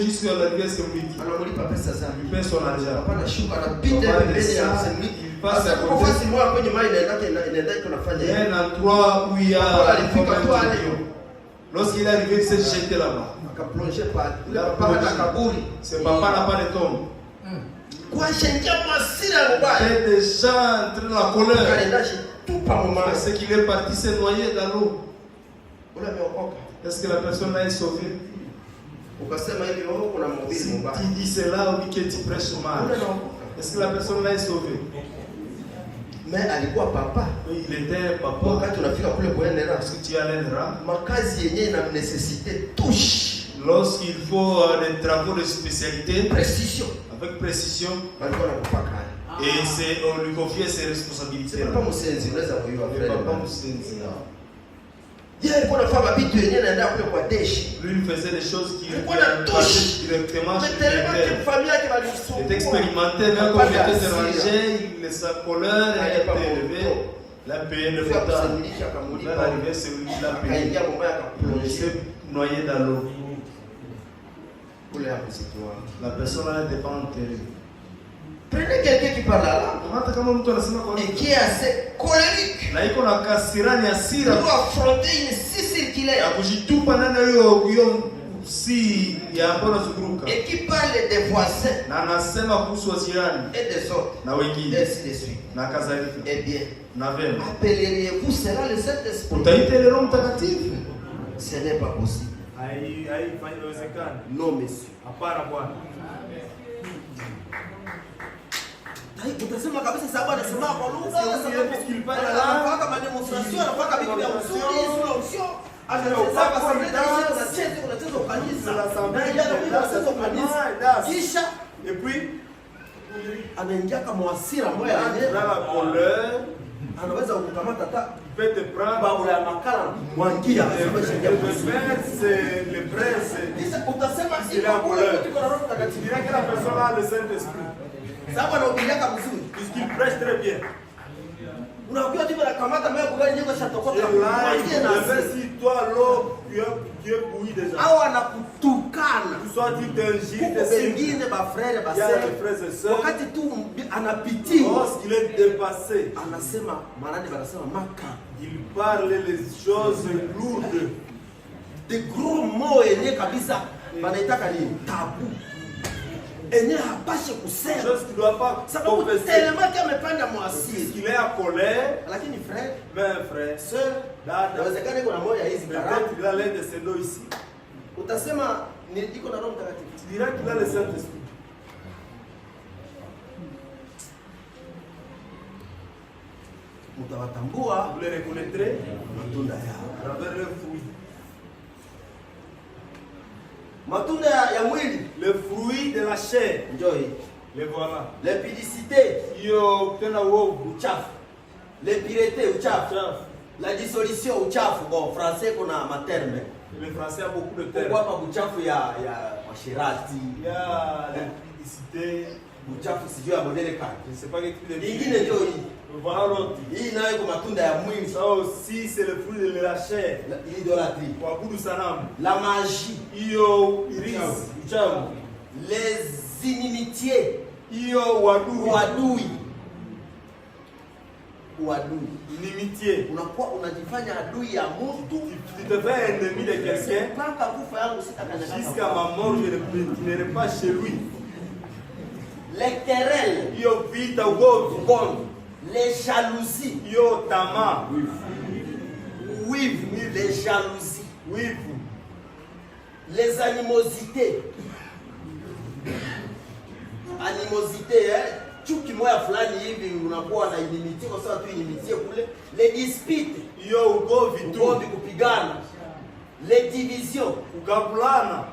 Jusqu'à la rivière Semliki. Anamlipa pesa za Il paie son argent. Papa anashuka anapita Papa pembeni ya descend, semuli. il passe à Kwa côté. fasi moja kwenye mai inaenda iko nafanya Il y a hivi. un endroit où il y a Papa alifika tu ale. Lorsqu'il est arrivé, il s'est jeté là-bas. Akaplonger pale. Ule papa hana kaburi. Ce papa n'a pas de tombe. ukashengia masira mbaya. est déjà entré dans la colère. Ukaenda tout par moment. Parce qu'il est parti se noyer dans l'eau. Unameokoka. Est-ce que la personne là est sauvée? Ukasema hivi wewe kuna mhubiri Si mbaya. tu dis cela ou que tu prêches mal, est-ce que la personne là est sauvée? Mais alikuwa papa. Oui, il était un papa. Wakati unafika kule kuendera, Est-ce que tu allèneras? makazi yenyewe ina nécessité touche. Lorsqu'il faut des travaux de spécialité, Précision. avec précision, Walikuwa nakupaka. et on lui confiait ses C'est responsabilités. papa msenzi unaweza kuiwa Le papa frère. Moussenzi. Yeye alikuwa anafanya vitu yenyewe naenda kule kwa deshi. Lui, il faisait des choses qui Alikuwa na touche. directement Mais sur tellement le que famille yake walisumbua. Il était expérimenté, même quand il était dérangé, sa colère était élevée. Il a payé le Fia retard. kusandilisha Là, akamulipa. l'arrivée, c'est lui qui l'a payé. Akaingia mbaya Il akaplonge s'est noyé dans l'eau. kule hapo sitwa. La personne là n'était pas enterrée. Prenez quelqu'un qui parle là Hata kama mtu anasema kwa et qui est assez colérique na iko na kasirani hasira pour affronter une scie ya circulaire kujitupa ndani ya hiyo si ya ambayo inazunguruka, et qui parle des voisins na anasema kuhusu wajirani et des autres, na wengine ainsi de suite. na kadhalika. Eh bien, Na vema, appeleriez-vous cela le Saint-Esprit? utaita ile Roho Mtakatifu? Ce n'est pas possible. Haiwezekani. Non, monsieur. Hapana bwana. Utasema kabisa sababu anasema kwa lugha, sababu anafanya kama demonstration, anafanya vitu vya uzuri, sio usio. Anacheza kwa sababu unacheza kanisa. Na yeye anacheza kanisa. Kisha Et puis, anaingia kama hasira moja dans yenyewe. la colère, Anaweza kukamata hata il peut te prendre. babu ya makala mwangia. Le prince, le prince. Kisha utasema Il est en colère. iko na Roho Tu Mtakatifu. dirais que la personne a le Saint-Esprit. Sababu anaongea vizuri. Puisqu'il prêche très bien. Unakuwa tu anakamata moja kwa gani nyingo shatokota. Et là, Mwangie il na devait, si toi, l'eau, tu es bouilli déjà. au anakutukana. Tu sois tu t'injures, Kuko t'es wengine ba frère ba Il y a les sœur. frères et sœurs. Wakati tu anapitia Lorsqu'il est dépassé, anasema marani wanasema maka il parle les choses lourdes. the gros mots yenye kabisa wanaitaka nini tabu enye hapashe kusema Chose qui ne doit pas sababu confesser. tellement amepanda mwasiri. Il est en colère, Lakini frère mais frère, sœur dada, inawezekana iko na moja hizi karama peut-être qu'il a l'air de ses dos ici. utasema ni iko na Roho Mtakatifu. Tu dirais qu'il a le Saint-Esprit. Mtawatambua Vous les reconnaîtrez matunda yao. à travers leurs fruits. Matunda ya mwili Les fruits de la chair, njoo hii. les voilà. L'impudicité, Yo, tena uovu, uchafu. L'impureté, uchafu. chafu. La dissolution, uchafu. Bon, français kuna materme. Le français a beaucoup de Kwa termes. hapa uchafu ya mashirati, Il y a l'impudicité, uchafu sijui ya modele kani. je ne sais pas quel type de Ingine ndio hii. Voilà l'autre. Hii nayo iko matunda ya mwili. Ça aussi, c'est le fruit de la chair. L'idolâtrie, Kwa kudu sanamu. la magie, Hiyo irizi, uchawi. les inimitiés, Hiyo uadui. uadui. Uadui. Inimitié. Unakuwa unajifanya adui ya mtu. Tu te fais ennemi de quelqu'un Mpaka kufa yangu jusqu'à sitakanyagana. ma mort, je ne n'irai pas chez lui. Les querelles, Hiyo vita uovu. bon, les jalousies, Hiyo tamaa. oui, les jalousies, Wivu. les animosités. Animosité, chuki moya fulani hivi unakuwa na inimity kwa sababu tu inimity kule. Les disputes, Hiyo ugomvi tu. ugomvi kupigana. Les divisions, Kugabulana.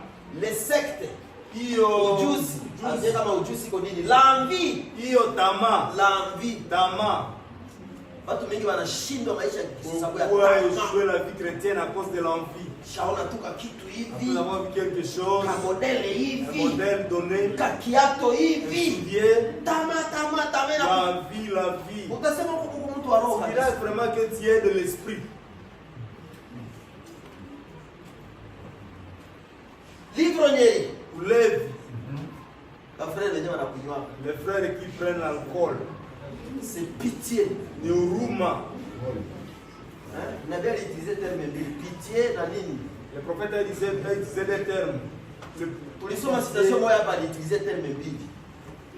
les sectes, Hiyo ujuzi. Azia kama ujuzi iko nini? L'envie, hiyo tamaa. l'envie. Tamaa. Watu wengi wanashindwa maisha kwa sababu ya Pourquoi tamaa. échouer la vie chrétienne à cause de l'envie? Shaona tuka kitu Après hivi, avoir vu quelque chose, ka modele un hivi, modèle donné, ka kiato un hivi. soulier, Tama na la vie. utasema huko mtu wa roho. Il a vraiment que tu es de l'esprit. Livre nyeri. Ulevi. Ka frère wenyewe wanakunywa. Les frères qui prennent l'alcool. C'est pitié. Ni huruma. Nabii aliutilize terme mbili, pitié na nini? Le prophète a disait des termes. Tulisoma citation moja hapa aliutilize terme mbili.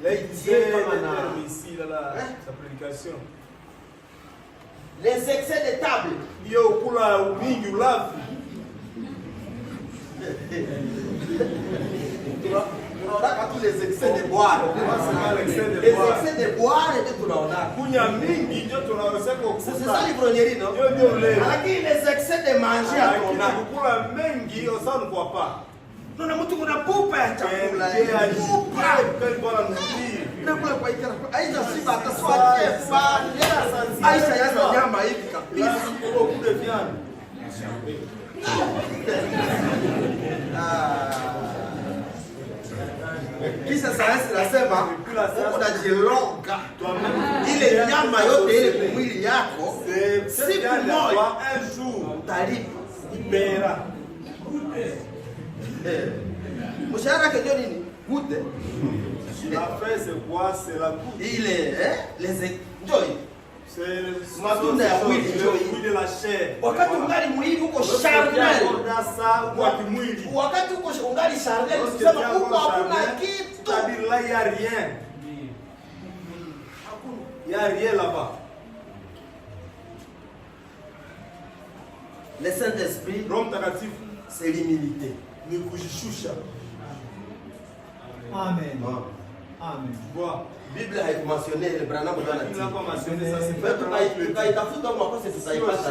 ici là sa prédication. Les excès de table. Ndio kula mingi ulafi. Tunaona tous les excès de boire. Les excès de boire ndio tunaona. Kunya mingi ndio tunaweza kukuta. C'est ça l'ivrognerie, non? Ndio leo. Lakini les excès de manger Lakini kukula mengi osana kwa pa. Tuna mtu kuna pupa ya chakula. Pupa. Bwana mzee. Nakula kwa ikara. Aisha shiba ataswati fa. Aisha yaza nyama hivi kabisa. Kwa kule viani. Kisha sayansi nasema unajiroga ile nyama yote ile kwa mwili yako, siku moja utalipa ibera. Mshahara wake ndio nini? Gute. La fesse quoi c'est la goutte. Ile les enjoy. C'est matunda ya mwili de la chair. Wakati ungali mwili uko charnel. Wakati uko ungali charnel unasema uko hakuna kitu. C'est-à-dire là il y a rien. Il y a rien là-bas. Le Saint-Esprit, Roho Mtakatifu, c'est l'humilité. Ni kujishusha. Amen. Amen. Voilà. Bible haikumentionné le Branham ndio Il n'a anatii. pas mentionné ça, c'est pas Tukaitafuta kwa kosa tutaipata.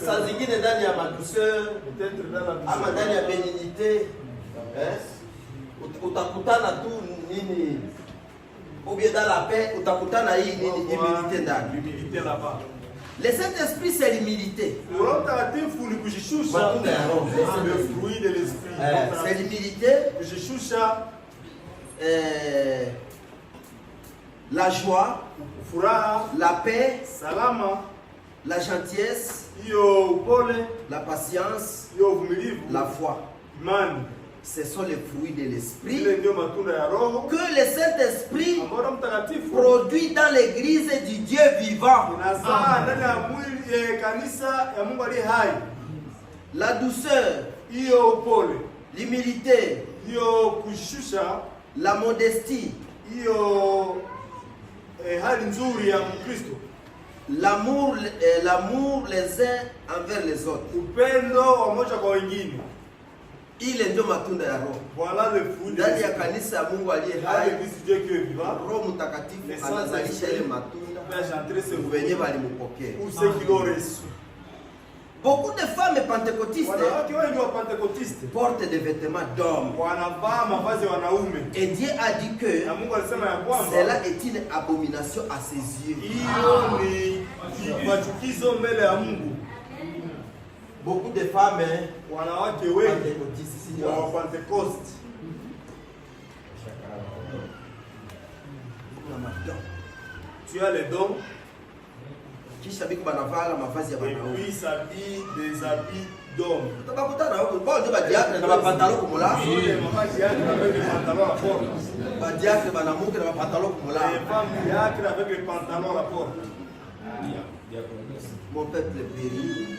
Saa zingine ndani ya madouceur, peut-être dans la ama ndani ya bénignité, utakutana tu nini, ou bien dans la paix, utakutana hii nini, humilité ndani. L'humilité là-bas. Le Saint-Esprit c'est l'humilité. Roho Mtakatifu ni kujishusha. Matunda ya Roho. C'est le fruit de l'esprit. C'est l'humilité. Kujishusha. La joie, furaha, la paix, salama, la gentillesse, la patience, la foi. Ce sont les fruits de l'esprit que le Saint-Esprit produit dans l'église du Dieu vivant. La douceur, l'humilité, la modestie, l'amour les uns envers les autres. Ile ndio matunda ya Roho. Ndani ya kanisa ya Mungu aliye hai, Roho Mtakatifu anazalisha ile matunda wenye walimpokea. Beaucoup de femmes pentecôtistes portent des vêtements d'hommes. Et Dieu a dit que cela est une abomination à ses yeux. Beaucoup de femmes pentecôtistes. Tu as les dons. Kisha biko banavala mavazi ya wanaume. Et puis s'habille des habits d'homme. Utakutana huko bao ndio badiakre na mapantalo kumula. Mavazi yake avec les pantalons à porte. Badiakre banamuke na mapantalo kumula. Les femmes diacres avec les pantalons à porte. Mon peuple périt.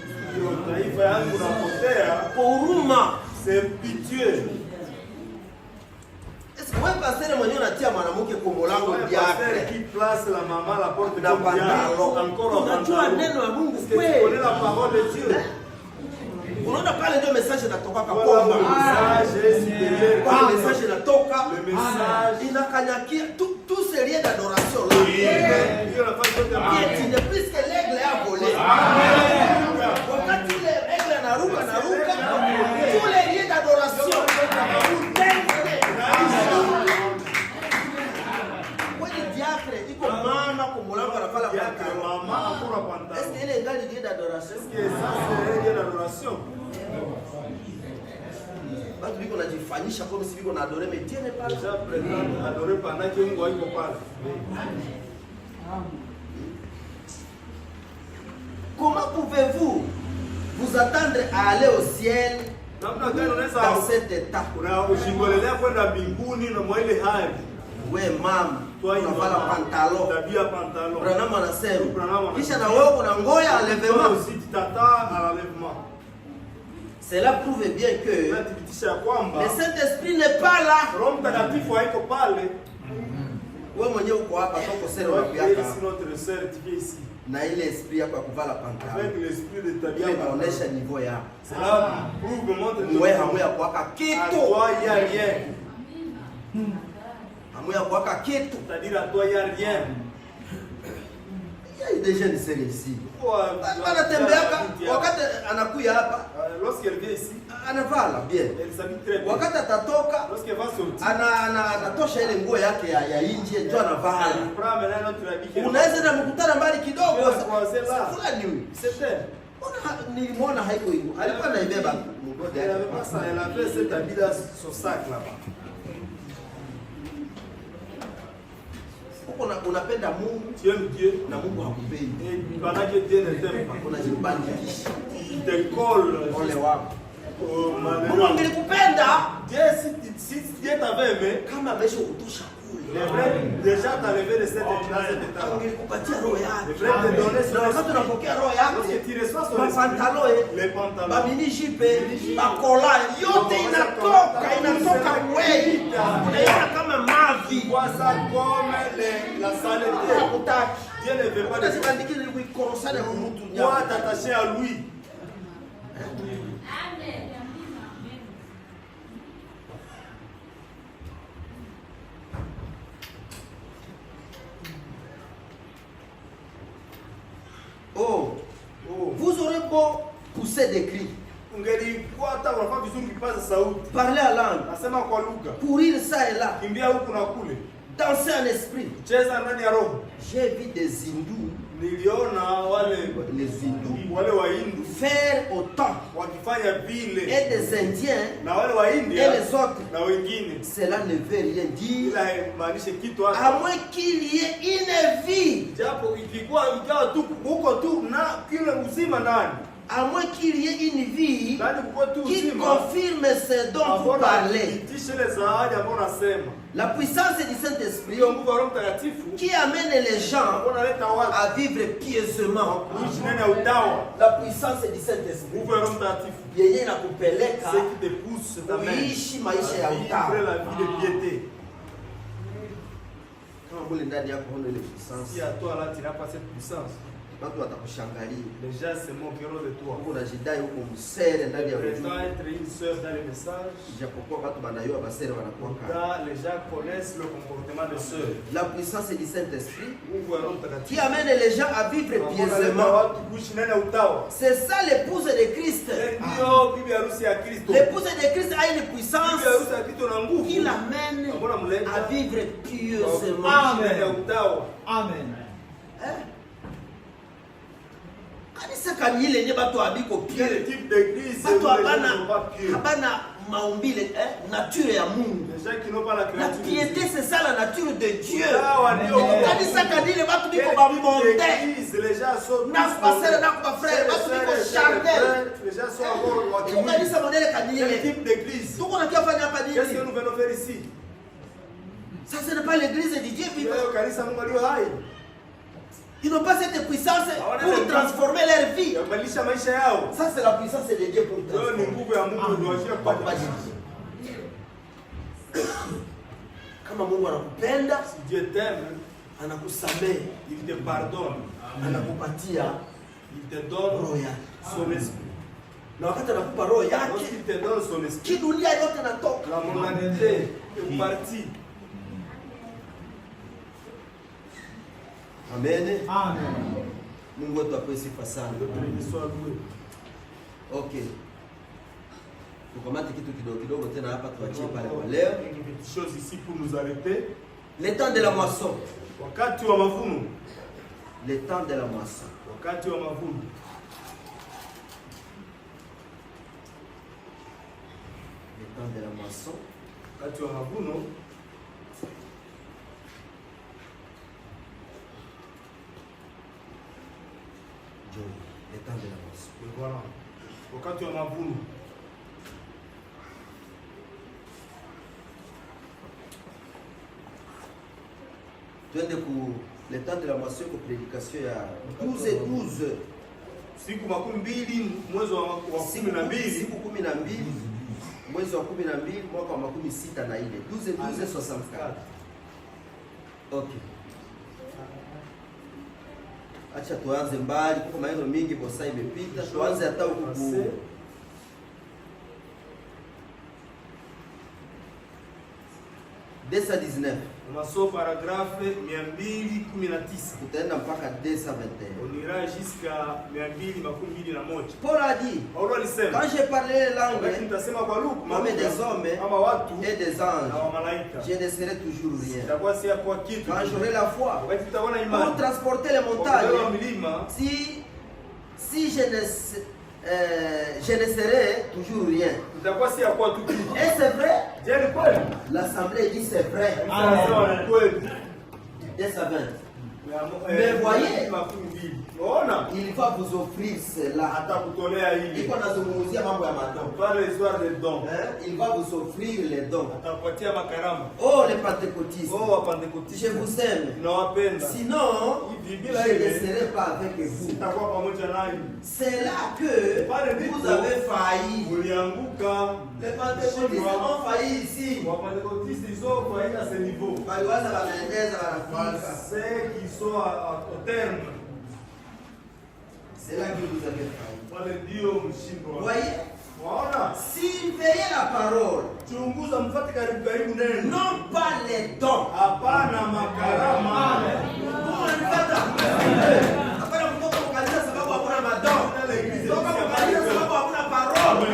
Taifa yangu napotea. Huruma. C'est pitié. Wewe pasere mwenyewe unatia mwanamke kwa mlango diakre. Qui place la maman la porte na pantalo. Unajua neno la Mungu kweli. Connais la parole de Dieu. Unaona pale ndio message inatoka kwa bomba. Message inatoka. Le message inakanyakia tout c'est lié d'adoration là. Dieu n'a pas fait de mal. Tu ne plus que l'aigle a volé. Wakati ile aigle anaruka tous les lieux d'adoration. Est-ce qu'il est égal au Dieu d'adoration? Batu biko najifanyisha kama si biko na adore mais Dieu n'est pas là. Adorer pendant que Mungu hayuko pale. Comment pouvez-vous vous attendre à aller au ciel dans cet état? Unashingolelea kwenda mbinguni na mwele hali. We mama, unavala pantalon. Tabia pantalon. Branham anasema. Kisha na wewe unangoya enlèvement. Si tu t'attends à l'enlèvement. Cela prouve bien que le Saint-Esprit n'est pas là. Wewe mwenyewe uko hapa toko sera Toi na qui es kuyaka. ici, notre sœur, tu viens ici. Na ile esprit yako ya kuvala pantalon. Avec l'esprit de ta Ile vie, inaonesha niveau yako. cela prouve, montre ton Wewe hamu ya kuwaka À kitu. toi, il n'y a rien. Hamu ya kuwaka kitu. C'est-à-dire à toi, il n'y a rien. Il y a des jeunes sera ici. Lorsqu'elle Anatembeaka wakati anakuya hapa vient ici, anavala bien. elle s'habille très bien. Wakati atatoka Lorsqu'elle va sortir, anatosha ile nguo yake ya nje ndio anavala. elle prend maintenant notre habit qu'elle Unaweza na mkutana mbali kidogo. croiser là. Fulani huyu. C'est elle. Nilimwona haiko hivyo. Alikuwa anaibeba mgodi Elle yake. avait pas ça, elle avait cet habit là, son sac là-bas. Unapenda Mungu Tu aimes Dieu, na Mungu hakupendi. et pendant que Dieu ne t'aime pas, Unajibandikisha. il te colle Ole wako. au Mungu malheur. angelikupenda Dieu, si Dieu t'avait aimé, kama amesha kutosha kule. il devrait déjà t'enlever de cet état. Angelikupatia roho Il yake. devrait te donner Na wakati son unapokea roho Lorsque yake, tu reçois son mapantalo esprit, les pantalons, babini jipe, bakola yote inatoka kweli. Unaona kama mavi. tu vois ça comme la saleté. Hakutaki. Dieu ne veut pas de ça. Unazibandikile ili kuikorosana na mtu Tu nyama. dois t'attacher à lui. Oh, Oh. vous aurez beau pousser des cris, Ungelikuwa hata unafaa vizuri kipaza sauti. parler à langue, Nasema kwa lugha. courir ça et là, Kimbia huku na kule. danser en esprit. Cheza ndani ya roho. J'ai vu des hindous, Niliona wale les hindous, Wahindu faire autant, wakifanya vile et des indiens na wale et Waindia les autres. na wengine. Cela ne veut rien dire, Ila haimaanishe kitu à hata. moins qu'il y ait une vie, Japo ikawa tu huko tu na kile uzima ndani. à moins qu'il y ait une vie Ndani kuko tu qui uzima. confirme ce dont vous parlez. Itishe ile zawadi ambayo unasema. La puissance du Saint-Esprit Hiyo nguvu ya Roho Mtakatifu qui amène les gens unaleta watu à vivre pieusement. kuishi ndani ya utawa. La puissance du Saint-Esprit Nguvu ya Roho Mtakatifu. yenye inakupeleka Ce qui te pousse ta main. kuishi maisha ya Vivre utawa. la vie de piété. Kama kule ndani yako huna ile puissance, Si à toi là tu n'as pas cette puissance, watu watakushangalia. les gens se moqueront de toi. Huko unajidai huko msere ndani ya Prétend ujumbe, être une sœur dans les messages. ijapokuwa watu banayua basere wanakuwa kama. Là, les gens connaissent le comportement de sœurs. La puissance du Saint-Esprit Nguvu ya Roho Mtakatifu. qui amène les gens à vivre Unaleta pieusement. watu kuishi ndani ya utawa. C'est ça l'épouse de Christ. Ndio bibi harusi ya Kristo. L'épouse de Christ a une Bibi puissance harusi ya Kristo na nguvu. qui l'amène Mbona mleta à vivre pieusement. kuishi ndani ya utawa. Amen. Kanisa kamili yenye batu abiko Quel pie. type d'église Batu où les gens ne sont pas habana pieux? habana maumbile nature ya Mungu. Les gens qui n'ont pas la La créature de piété Dieu. c'est ça la nature de Dieu. Sawa, ndio. Kanisa kadile batu Quel biko bamonde. type d'église? Les gens sont Na kubasere na kubafrere batu biko charnel. les gens sont encore Iko wakimwi. kanisa modele Quel kadile. type d'église? Tuko na kia fanya hapa Qu'est-ce que nini? nous venons faire ici? Ça ce n'est pas l'église de Dieu vivant. Leo kanisa Mungu aliyo hai. Ils n'ont pas cette puissance pour transformer leur vie. Yabadilisha maisha yao. Ça c'est la puissance de Dieu pour Leo ni transformer. nguvu ya Mungu ndio wajia Kwa kubadilisha. kubadilisha. Kama Mungu anakupenda, Si Dieu t'aime, anakusamehe, il te pardonne. anakupatia Il te donne roho yake. son esprit. Na wakati anakupa roho yake, Lorsqu'il te donne son esprit, kidunia yote inatoka. la mondanité est partie. Amen. Amen. Mungu wetu apewe sifa sana. Béni soit loué. Okay. Tukamate kitu kidogo kidogo tena hapa tuachie pale kwa leo. Une petite chose ici pour nous arrêter. Le temps de la moisson. Wakati wa mavuno. Le temps de la moisson. Wakati wa mavuno. Le temps de la moisson. Wakati wa mavuno. Le temps de la moisson. Et voilà. Wakati wa mavuno. Twende ku le temps de la moisson kwa prédication ya 12 Siku makumi mbili mwezi wa kumi na mbili. siku 12 mwezi wa 12 mwaka wa 64 12 64. Okay. Acha tuanze mbali, kwa maneno mingi bosa imepita. Tuanze hata huko Desa 19. Maso paragrafe 219. Tutaenda mpaka Desa 21. On ira jusqu'à 221. Paul a dit, Paulo alisema, quand j'ai parlé les langues, nitasema kwa lugha comme des hommes ama watu et des anges, na malaika, je ne serai toujours rien. itakuwa si kwa kitu. Quand j'aurai la foi, Wakati tutaona pour imani, transporter les montagnes, milima, si je ne serai toujours rien. itakuwa si kwa tu kitu. Et c'est vrai, Je ni kweli. l'assemblée dit c'est vrai. Ni kweli. Dès sa 20. Mais voyez, Ona, il va vous offrir cela. atakutolea hili. Iko nazungumzia mambo ya madon. Pale histoire des dons. Il va vous offrir les dons. Atakupatia makarama. Oh les pentecôtistes, Oh wapentekoste. je vous aime. Tunawapenda. Sinon, je ne serai pas avec vous. Sitakuwa pamoja nanyi. C'est là que vous avez failli. Ulianguka. Les pentecôtistes ont failli ici. Wapentekoste ils ont failli à ce niveau. Waliwaza wanaendeza wanafika. Ceux qui sont au terme. C'est là que vous avez failli. Wale ndio mshindo. Voyez, Waona? surveillez la parole, Chunguza mfuate karibu karibu neno. non pas les dons. Hapana makarama. Hapana kutoka kukanisa sababu hakuna madon. Kutoka kukanisa sababu hakuna parole.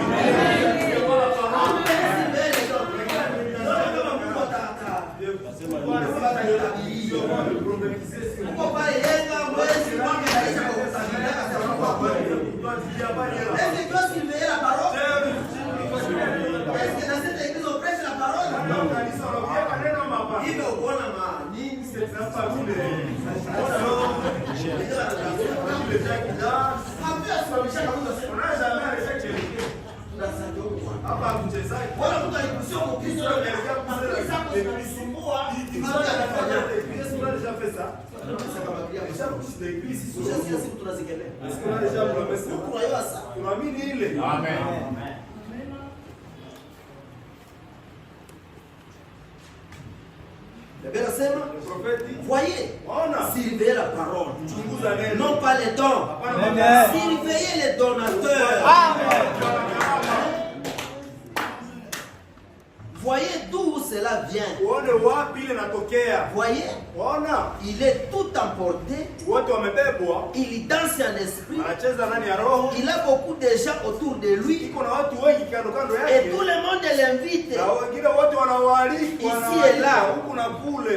Uko pale yenga mwezi mwaka naisha kwa kusameheana sababu hakuna. Est-ce que Dieu surveille la parole? Est-ce que dans cette église on prêche la parole? Hivyo uona nini? Wala mtu alikusia mkristo kusumbua siku tunazikelea. Tunaamini ile. Amen. Voyez, surveillez la parole, non pas les dons. Amen. Surveillez les donateurs. Voyez d'où cela vient. Voyez, il est tout emporté. Il danse en esprit. Il a beaucoup de gens autour de lui. Et tout le monde l'invite. Ici et là.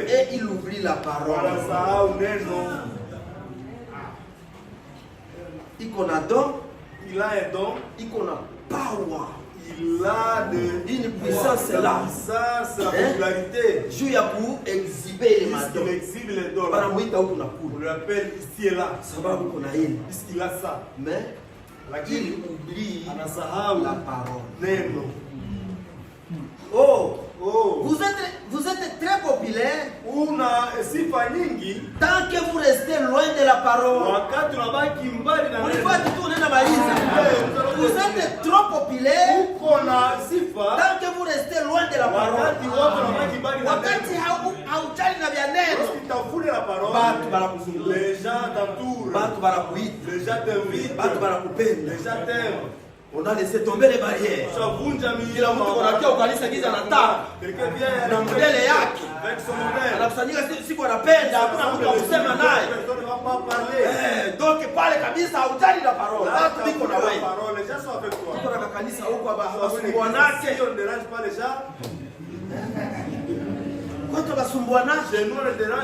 Et il oublie la parole. Il a don. Il a un don. Il a power. Il a une puissance là. Popularité. Juu ya ku exhiber les madons. Il exhibe les dons. On l'appelle ici et là. Sababu kuna hili. Puisqu'il a ça. Mais il oublie la parole. Neno. Oh. Vous êtes très populaire. Una sifa nyingi. Tant que vous restez loin de la parole. Wakati unabaki mbali na neno. Vous êtes trop populaire. Uko na sifa. Tant que vous restez loin de la parole. Wakati watu unabaki mbali na neno. Wakati haujali na vya neno. Utafune la parole. Batu banakuzunguka. Les gens t'entourent. Batu banakuita. Les gens t'invitent. Batu banakupenda. Les gens t'aiment. On a laissé tomber les barrières. Kila mtu kunakia ukanisa giza na taa na modele yake. Anakusanyika siku anapenda, hakuna mtu wa kusema naye. Donc pale kabisa haujali na parole. Watu biko na wewe. Tuko na kanisa huko basumbuanake. Watu basumbuanake.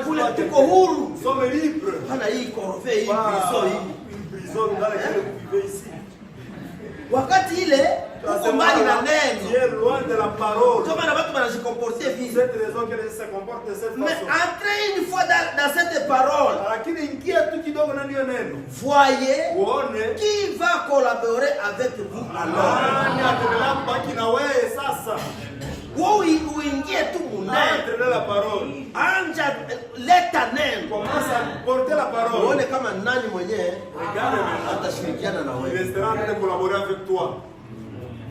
Kule tuko huru. Hana hii korofe hii prison hii. Wakati ile uko mbali na neno. Kama na watu wanajikomporter vile. Mais entrez une fois dans cette parole. Voyez qui va collaborer avec vous alors. Uingie tu munene. Anja leta neno. Uone kama nani mwenyewe atashirikiana na wewe.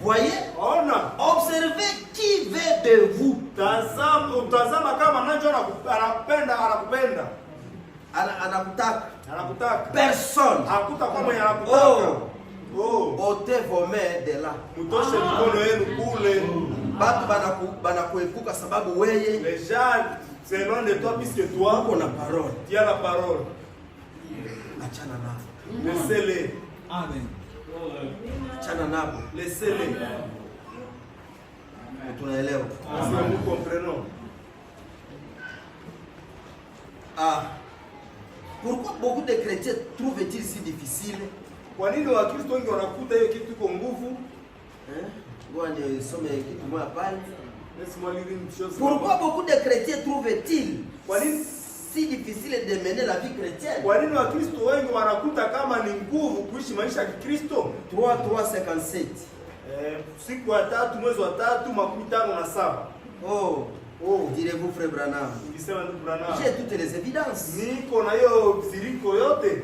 Voyez? Ona. Observez qui veut de vous. Tazama kama nani anakupenda. Anakutaka. Personne. Hakutakuwa mwenye anakutaka. Ôtez vos mains de là. Mutoshe mikono yenu kule. Batu banakuepuka sababu weye. Les gens c'est loin de toi puisque toi uko na parole. Tu as la parole. Achana nao. Laissez-les. Amen. Achana nao. Laissez-les. Tunaelewa. Nous comprenons. Pourquoi beaucoup de chrétiens trouvent-ils si difficile? Kwa nini Wakristo wengi wanakuta hiyo kitu iko nguvu? Ngoja nisome kitu moja pale. Laisse-moi lire une chose. Pourquoi beaucoup de chrétiens trouvent-ils si difficile de mener la vie chrétienne? Kwa nini Wakristo wengi wanakuta kama ni nguvu kuishi maisha ya Kikristo? 3:57. Siku ya 3 mwezi wa 3 57. Direz-vous frère Branham? Ukisema ndugu Branham. J'ai toutes les évidences. Niko na hiyo ziriko yote.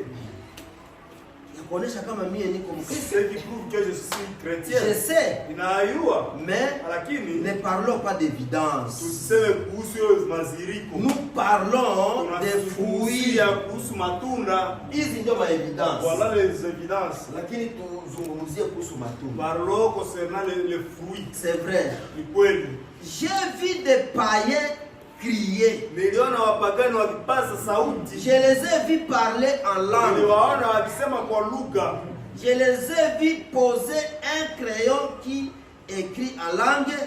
Kuonesha kama mie niko Mkristo. C'est qui prouve que je suis chrétien. Je sais. Inayua. Mais lakini ne parlons pas d'évidence. Tuseme kuhusu hiyo maziriko. Nous parlons des fruits ya kuhusu matunda. Hizi ndio ma evidence. Voilà les évidences. Lakini tuzungumzie kuhusu matunda. Parlons concernant les fruits. C'est vrai. Ni kweli. J'ai vu des païens crier. Niliona wapagani wakipaza sauti. Je les ai vus parler en langue. Niliwaona wakisema kwa lugha. Je les ai vus poser un crayon qui écrit en langue.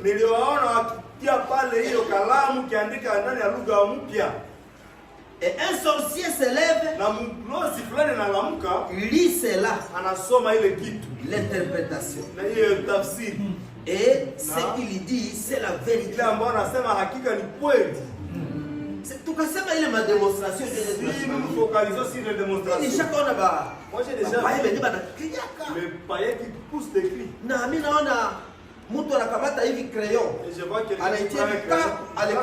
Niliwaona wakitia pale hiyo kalamu kiandika ndani ya lugha mpya. Et un sorcier se lève. Na mlozi fulani analamuka. Lit cela. Anasoma ile kitu. L'interprétation. Na hiyo tafsiri. Et ce qu'il dit, c'est la vérité. Ile ambayo anasema hakika ni kweli. Tukasema ile ma démonstration de nous focalisons sur les démonstrations. Ni shakaona ba. Moi j'ai déjà le païen qui pousse des cris. Na mimi naona mtu anakamata hivi crayon. Je vois que anaitia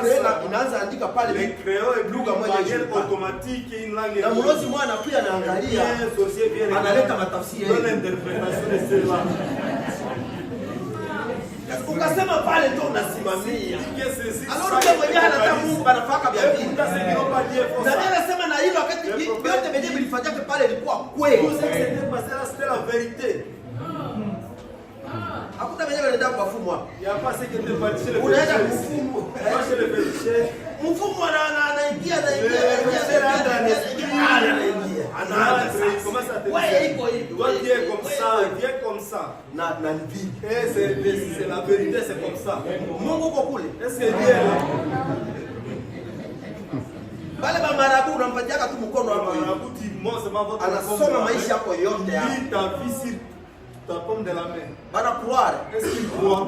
crayon na inaanza andika pale le crayon est lugha moja automatique une langue. Na mlozi mwana anakuja anaangalia. Analeta matafsiri yake. L'interprétation de cela. Ukasema pale ndio unasimamia. Alors que mwenyewe anataka Mungu banafaka vya pili. Na mimi nasema na hilo wakati vyote venyewe vilifanyika pale ilikuwa kweli. C'était la vérité. Hakuna venyewe wanaenda kwa mfumo hapo. Il y a pas ce qui était pas chez le unaenda mfumo. Moi chez le péché. Mfumo anaingia comme ça. Na vie. C'est la vérité, c'est comme ça. Mungu uko kule. Est-ce que Dieu Bale ba marabu unampatia tu mkono hapo. Anasoma maisha yako yote hapo. Ta vie sur ta paume de la main. Bana croire. Est-ce qu'il croit?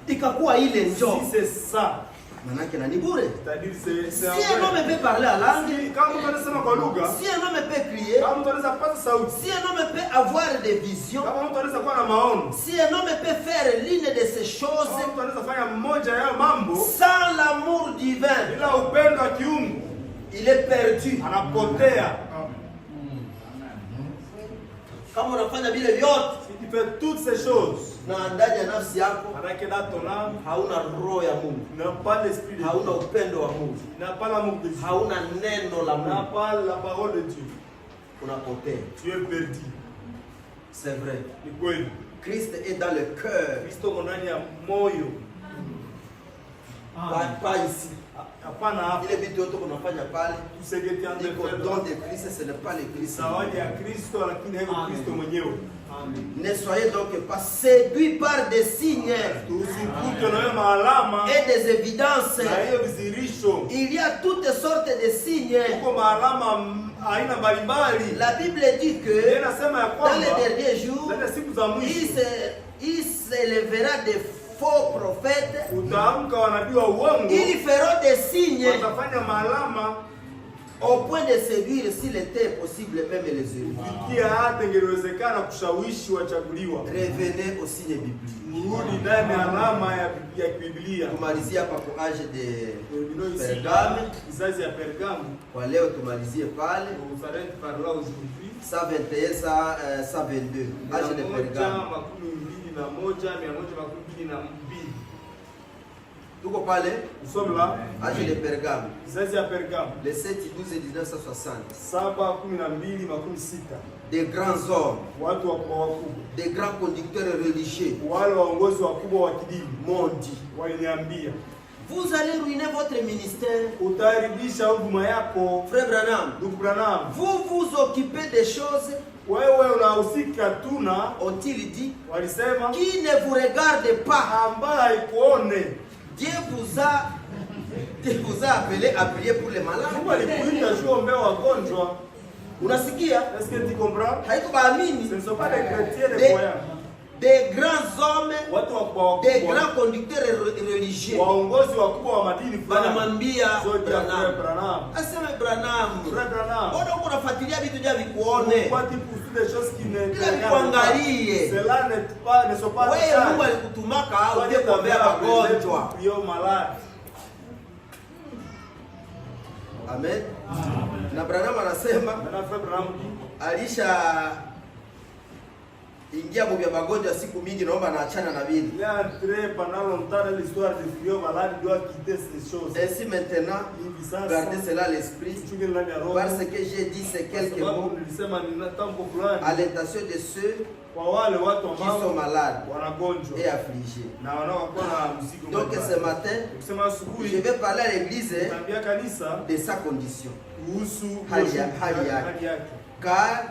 Ikakuwa ile njoo. Si c'est ça. Manake na ni bure. C'est-à-dire c'est si un homme peut parler à langue, kama mtu anasema kwa lugha, si un homme peut crier, kama mtu anaweza kupata sauti, si un homme peut avoir des visions, kama mtu anaweza kuwa na maono, si un homme peut faire l'une de ces choses, kama mtu anaweza fanya mmoja ya mambo sans l'amour divin, bila upendo wa kiungu, il est perdu, anapotea. Kama unafanya vile vyote, si tu fais toutes ces choses, na ndani ya nafsi yako manake dans ton âme hauna roho ya Mungu, n'a pas l'esprit de Dieu, hauna upendo wa Mungu, n'a pas l'amour de Dieu, hauna neno la Mungu, n'a pas la parole de Dieu, unapotea. Tu es perdu. C'est vrai. Ni kweli. Christ est dans le cœur. Kristo ndani ya moyo. Pas ici. Hapana hapa. Ile vitu yote unafanya pale, tusegeti ande kwa don de Christ, ce n'est pas le Christ. Zawadi ya Kristo lakini haiko Kristo mwenyewe. Ne soyez donc pas séduits par des signes et des évidences. Il y a toutes sortes de signes. La Bible dit que dans les derniers jours, il s'élèvera des faux prophètes. Ils feront des signes. au point de séduire s'il était possible même les élus. Fikia hata ingewezekana kushawishi wachaguliwa. Revenez au signe biblique. Mrudi ndani ya alama ya Biblia. Tumalizie hapa kwa âge de Pergame. Kizazi ya Pergame. Kwa leo tumalizie pale. On s'arrête par là aujourd'hui. 121 122. Âge de Pergame. Tuko pale. Nous sommes là. Âge de Pergame. Kizazi ya Pergame. Le 7 12 1960. 7:12:60. Des grands hommes. Watu wakubwa. Des grands conducteurs religieux. Wale waongozi wakubwa wa kidini. M'ont dit. Waliniambia. Vous allez ruiner votre ministère. Utaharibisha huduma yako. Frère Branham. Ndugu Branham. Vous vous occupez des choses. Wewe unahusika tuna. Ont-ils dit. Walisema. Qui ne vous regarde pas. Ambaye haikuone. Dieu vous a appelé à prier pour les malades. Mungu alikuita uombe wagonjwa. Unasikia? Est-ce que tu comprends? Haiko baamini. Ce ne sont pas des chrétiens des croyants. Des grands hommes, watu wakubwa, des grands conducteurs religieux. Waongozi wakubwa wa madini fulani. Wanamwambia Branham. Aseme Branham. Branham. Mbona uko unafuatilia vitu vya vikuone? Kwa tipu des choses qui ne kuangalie. Cela ne sont pas. Wewe Mungu alikutumaka uje kuombea wagonjwa. Amen. Na Branham anasema alisha ingia kwa magonjwa siku mingi, naomba naachana na vile. Ainsi maintenant, gardez cela à l'esprit, parce que j'ai dit ces quelques mots à l'intention de ceux qui sont malades et affligés. Donc ce matin, je vais parler à l'église de sa condition. Car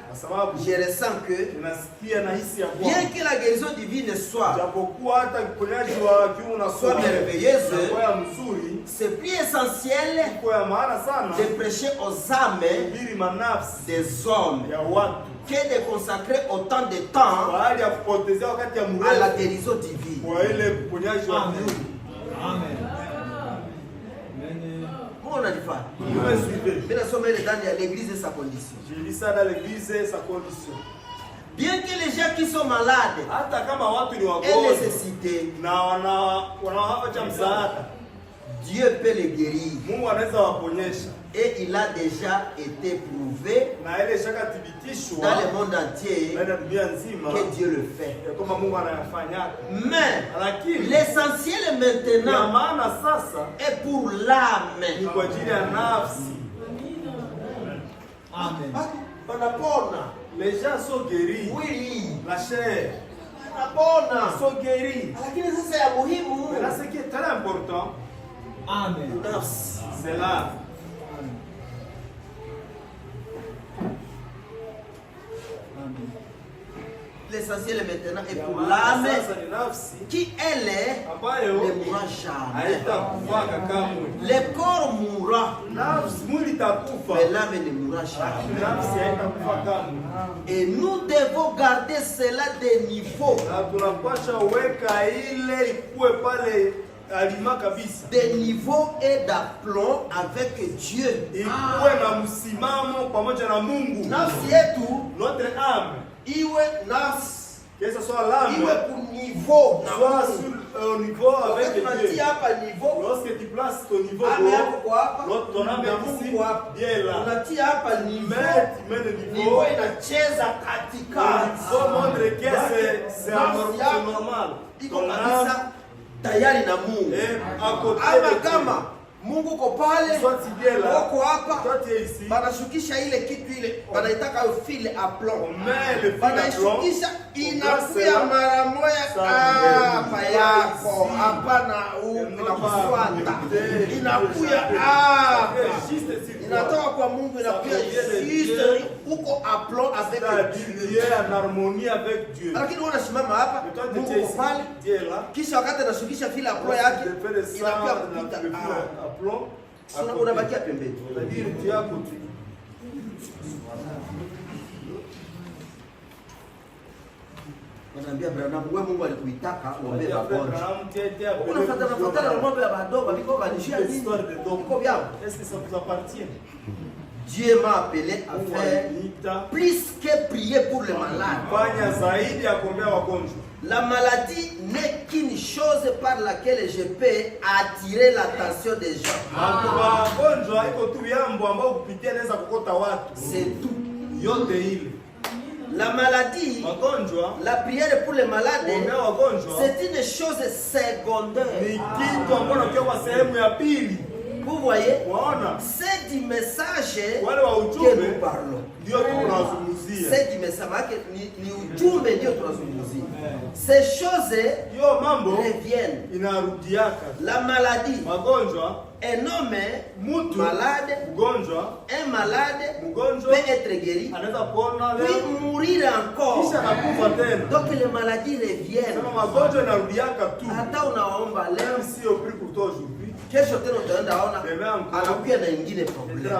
je ressens que bien que la guérison divine soit merveilleuse, c'est plus essentiel de prêcher aux âmes des hommes que de consacrer autant de temps à la guérison divine. Amen. On a dit pas. Mais nous sommes dans l'église et sa condition. Je lis ça dans l'église et sa condition. Bien que les gens qui sont malades aient nécessité, Dieu peut les guérir. Et il a déjà été prouvé dans le monde entier que Dieu le fait. Mais l'essentiel maintenant est pour l'âme. Amen. Les gens sont guéris. Oui. La chair. Ils sont guéris. Mais là, ce qui est très important, Amen. c'est là. L'essentiel maintenant est pour l'âme qui, elle, ne mourra jamais. Le corps mourra, mais l'âme ne mourra jamais. Et nous devons garder cela des niveaux. Des niveaux et d'aplomb avec Dieu. Nafsi yetu, notre âme, iwe nafsi, que ce soit l'âme, iwe pour niveau, soit sur niveau avec Dieu. Lorsque tu places ton niveau, ton âme est ici, Dieu là. Mais le niveau inacheza katika. Il faut montrer que c'est normal. Ton âme tayari na Mungu. Ama kama Mungu ko pale, wako hapa, banashukisha ile kitu ile, banaitaka file aplomb. Banashukisha inakuya mara moja hapa yako, hapana unakufuata. Inakuya hapa. Inatoka kwa Mungu, inakuya juste uko aplomb avec Dieu, en harmonie avec Dieu. Lakini unasimama hapa, Mungu ko pale, kisha wakati anashukisha file aplomb yake, inakuya kupita unabakia pembeni. Wanaambia Branham, wewe Mungu alikuitaka uombe wagonjwa. Unafuatana na mambo ya badogo biko banishia nini? Uko vyao. Est-ce que ça vous appartient? Dieu m'a appelé à faire plus que prier pour les malades. La maladie n'est qu'une chose par laquelle je peux attirer l'attention des gens. C'est tout. La maladie, la prière pour les malades, c'est une chose secondaire. Vous voyez, c'est du message que nous parlons. C'est du message ces choses reviennent. La maladie, un homme malade, un malade peut être guéri, puis mourir encore. Donc les maladies reviennent. Hata unaomba leo, kesho tena utaenda anakuja na ingine problem.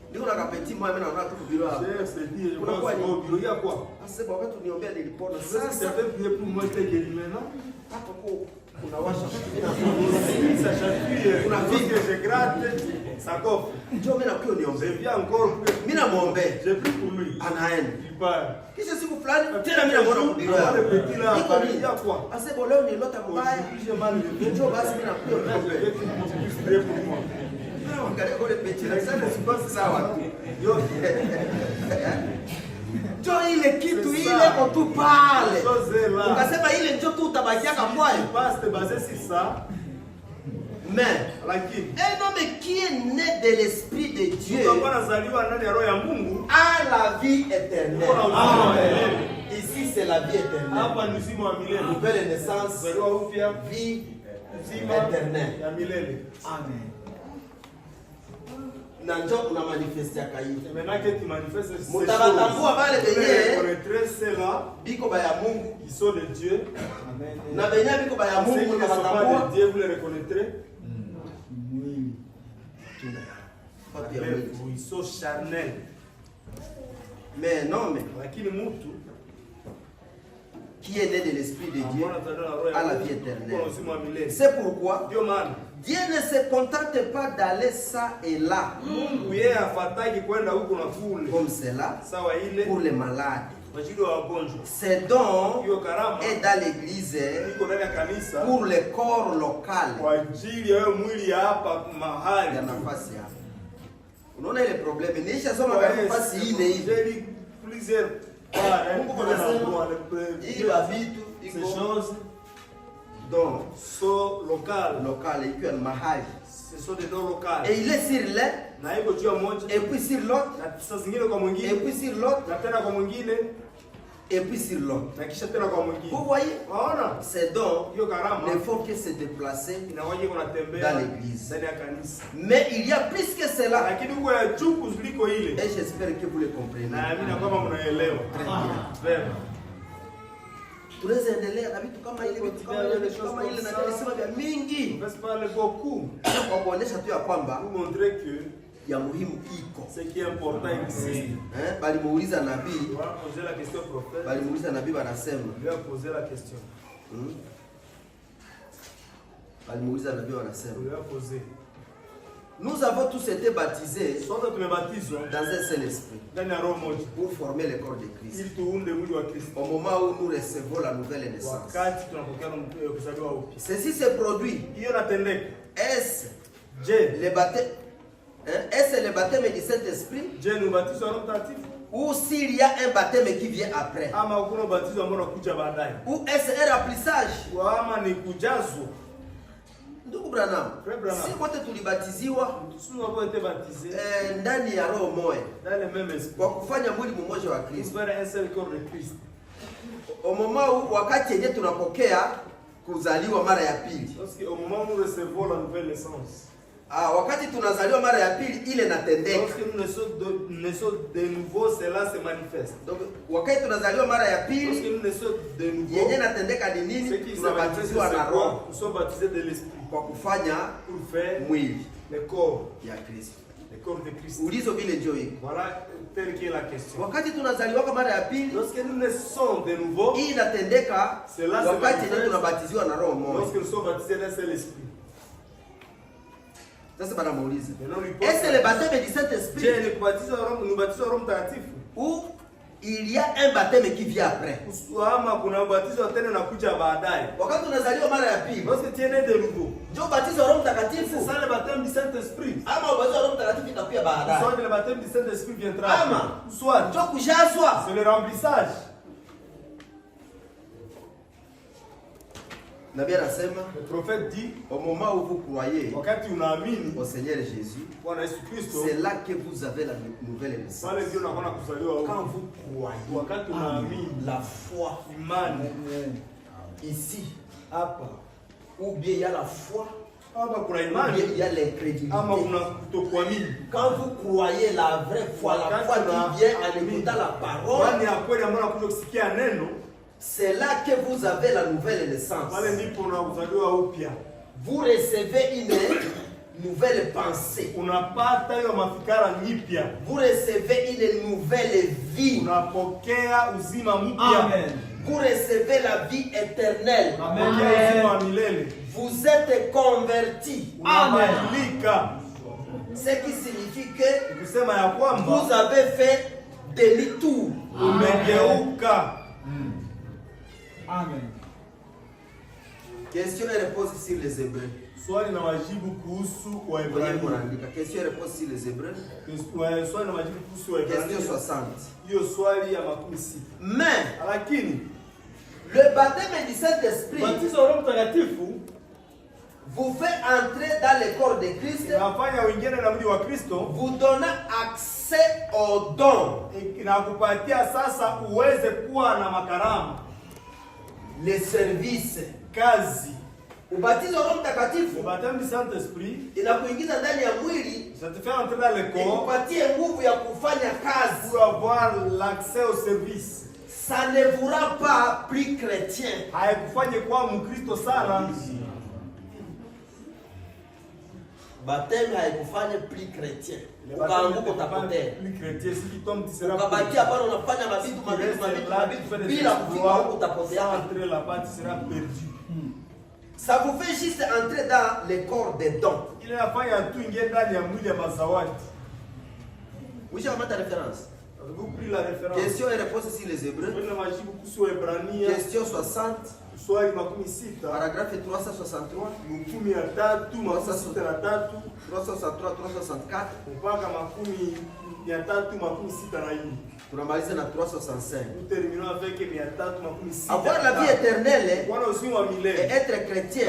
Ndio na kapeti mwa mimi naona tu biro hapo. Unakuwa ni biro ya kwa. Sasa wakati uniombea nilipona. Sasa c'est fait prier pour moi te guérir maintenant. Hapo kwa unawasha kitu na kuna vitu je gratte ça coffre. Ndio mimi nakuwa niombea bien encore. Mimi namuombea. Je prie pour lui. Anaenda. Kisha siku fulani tena mimi namuona kwa biro hapo. Iko ni ya kwa. Sasa leo ni lota mbaya. Ndio basi mimi nakuwa niombea. Njo ile kitu ile otu pale. Ukasema ile njo tu utabakia kwayo. Mais un homme qui est né de l'esprit de Dieu a la vie éternelle. Ici c'est la vie éternelle. Nouvelle naissance, vie éternelle. Amen. Nanjo una manifeste akayi. Mutabatambua bale benye biko ba ya Mungu, ils sont de Dieu. Amen. Na benye biko ba ya Mungu mutabatambua Dieu, vous les reconnaîtrez. Ils sont charnels. Mais non mais lakini mtu qui est né de l'esprit de Dieu à la vie éternelle. C'est pourquoi Dieu ne se contente pas d'aller ça et là comme cela pour les malades. C'est donc est dans l'église pour le corps local. On a les problèmes. Il va vite, ces choses donc sont locales. Ce sont des dons locaux. Et il est sur l'un, et puis sur l'autre, et puis sur l'autre, et puis sur l'autre. Vous voyez, ces dons ne font que se déplacer dans l'église. Mais il y a plus que cela. Et j'espère que vous le comprenez. Très bien. Tunaendelea na vitu kama ile na tunasema vya mingi. Kwa kuonesha tu ya kwamba ya muhimu iko. Ce qui est important ici. Balimuuliza nabii. Poser la question prophète. Balimuuliza nabii wanasema. Lui a posé la question. Balimuuliza nabii wanasema. Lui a posé. Nous avons tous été baptisés dans un seul esprit pour former le corps de Christ. Au moment où nous recevons la nouvelle naissance. Ceci se produit. Est-ce le baptême du Saint-Esprit? Ou s'il y a un baptême qui vient après? Ou est-ce un remplissage? Ndugu Branham, si wote tulibatiziwa ndani ya roho moja kwa kufanya mwili mmoja wa Kristo. Au moment où wakati yenyewe tunapokea kuzaliwa mara ya pili. Wakati tunazaliwa mara ya pili ile natendeka. Donc wakati tunazaliwa mara ya pili yenyewe natendeka ni nini? Tunabatizwa na roho. Kwa kufanya mwili ya Kristo. Ulizo vile ndio iko. Wakati tunazaliwa kwa mara ya pili hii inatendeka wakati tunabatiziwa na roho moja. Sasa bana muuliza. Est-ce le baptême du Saint-Esprit? Je ni kubatiza Roho Mtakatifu? Ou il y a un baptême qui vient après? Ama kuna ubatizo tena unakuja baadaye. Wakati unazaliwa mara ya pili, lorsque tu es né de nouveau, ndio ubatizo wa Roho Mtakatifu. C'est ça le baptême du Saint-Esprit. Ama ubatizo wa Roho Mtakatifu itakuja baadaye. Soit le baptême du Saint-Esprit viendra. Ama soit ndio kujazwa. C'est le remplissage. Nabii anasema, le prophète dit, au moment où vous croyez wakati unaamini au Seigneur Jésus, Bwana Yesu Kristo, c'est là que vous avez la nouvelle naissance. Pale ndio unakuwa kuzaliwa huko. Quand vous croyez, wakati unaamini, la foi, imani, ici, hapa, ou bien il y a la foi, hapa kuna imani, il y a l'incrédulité. Ama kuna kutokuamini. Quand vous croyez la vraie foi, la foi qui vient en écoutant la parole, kwani ya kweli ambayo unakuja kusikia neno, c'est là que vous avez la nouvelle naissance. Pale ndipo unazaliwa upya. Vous recevez une nouvelle pensée. Unapata hiyo mafikara nyipya. Vous recevez une nouvelle vie. Unapokea uzima mpya. Amen. Vous recevez la vie éternelle. Amen. Vous êtes convertis. Amen. Ce qui signifie que vous vous avez fait demi-tour. Amen. Question et réponse sur les Hébreux. Swali na majibu kuhusu Waebrania. Question et réponse sur les Hébreux. Swali na majibu kuhusu Waebrania. Question 60. Hiyo swali ya makumi sita. Mais lakini le baptême du Saint-Esprit batizo wa Roho Mtakatifu vous fait entrer dans le corps de Christ. Inafanya uingie na mwili wa Kristo. Vous donnant accès au don. Inakupatia sasa uweze kuwa na makarama. Les services. Kazi. Ubatizo wa Roho Mtakatifu, le baptême du Saint-Esprit, inakuingiza ndani ya mwili, ça te fait entrer dans le corps, ikupatie nguvu ya kufanya kazi, pour avoir l'accès au service. Ça ne vous rend pas plus chrétien. Haikufanye kuwa Mkristo sana. Baptême haikufanye plus chrétien. Ukaanguka utapotea. Plus chrétien, si tu tombes tu seras. Ukabakia bado unafanya mabitu bila kufika huko utapotea. Entrer là-bas tu seras perdu. Ça vous fait juste entrer dans le corps des dons. Il a pas ya tu ingie ndani ya mwili ya mazawadi. Oui, j'ai ma référence. Vous pris la référence. Question et réponse sur les Hébreux. Question 60. Swali makumi sita. Paragraphe 363. Makumi ya tatu, makumi sita na tatu. 363, 364. Mpaka makumi ya tatu, makumi sita na nne. Tunamaliza na 365. Nous terminons avec ya tatu, makumi sita. Avoir la vie éternelle et être chrétien,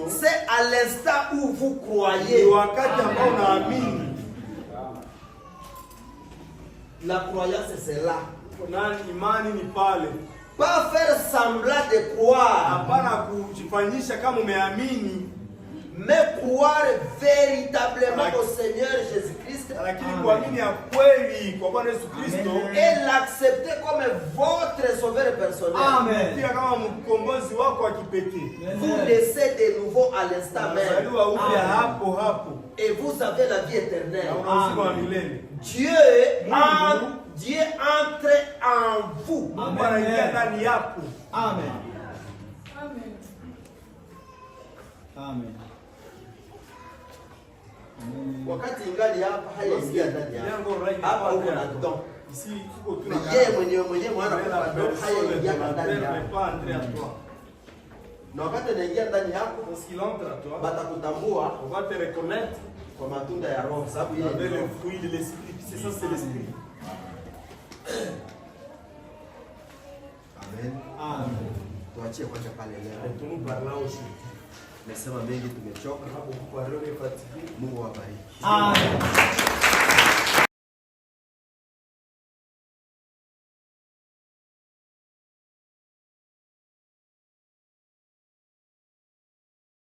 c'est à l'instant où vous croyez. Wakati ambao unaamini. La croyance c'est là. Imani ni pale. Pas faire semblant de croire. Hapana kujifanyisha kama umeamini. Mais croire véritablement au Seigneur Jésus-Christ. Lakini kuamini ya kweli kwa Bwana Yesu Kristo. Et l'accepter comme votre sauveur personnel. Amen. Pia kama mkombozi wako wa kipekee. Vous naissez de nouveau à l'instant même. Unazaliwa upya hapo hapo. Et vous avez la vie éternelle. Amen. Dieu entre en vous. Amen. Amen. Amen. Wakati ingali hapa hayaingia ndani hapa. Hapa uko na don. Yeye mwenyewe mwana kwa don hayaingia ndani hapa. Na wakati anaingia ndani yako, batakutambua kwa matunda ya Roho, sababu yeye ndio le fruit de l'esprit, c'est ça, c'est l'esprit. Amen. Amen. Tuachie kwanza pale leo. Tunamparlao shi. Nasema mengi tumechoka. Mungu awabariki. Amen.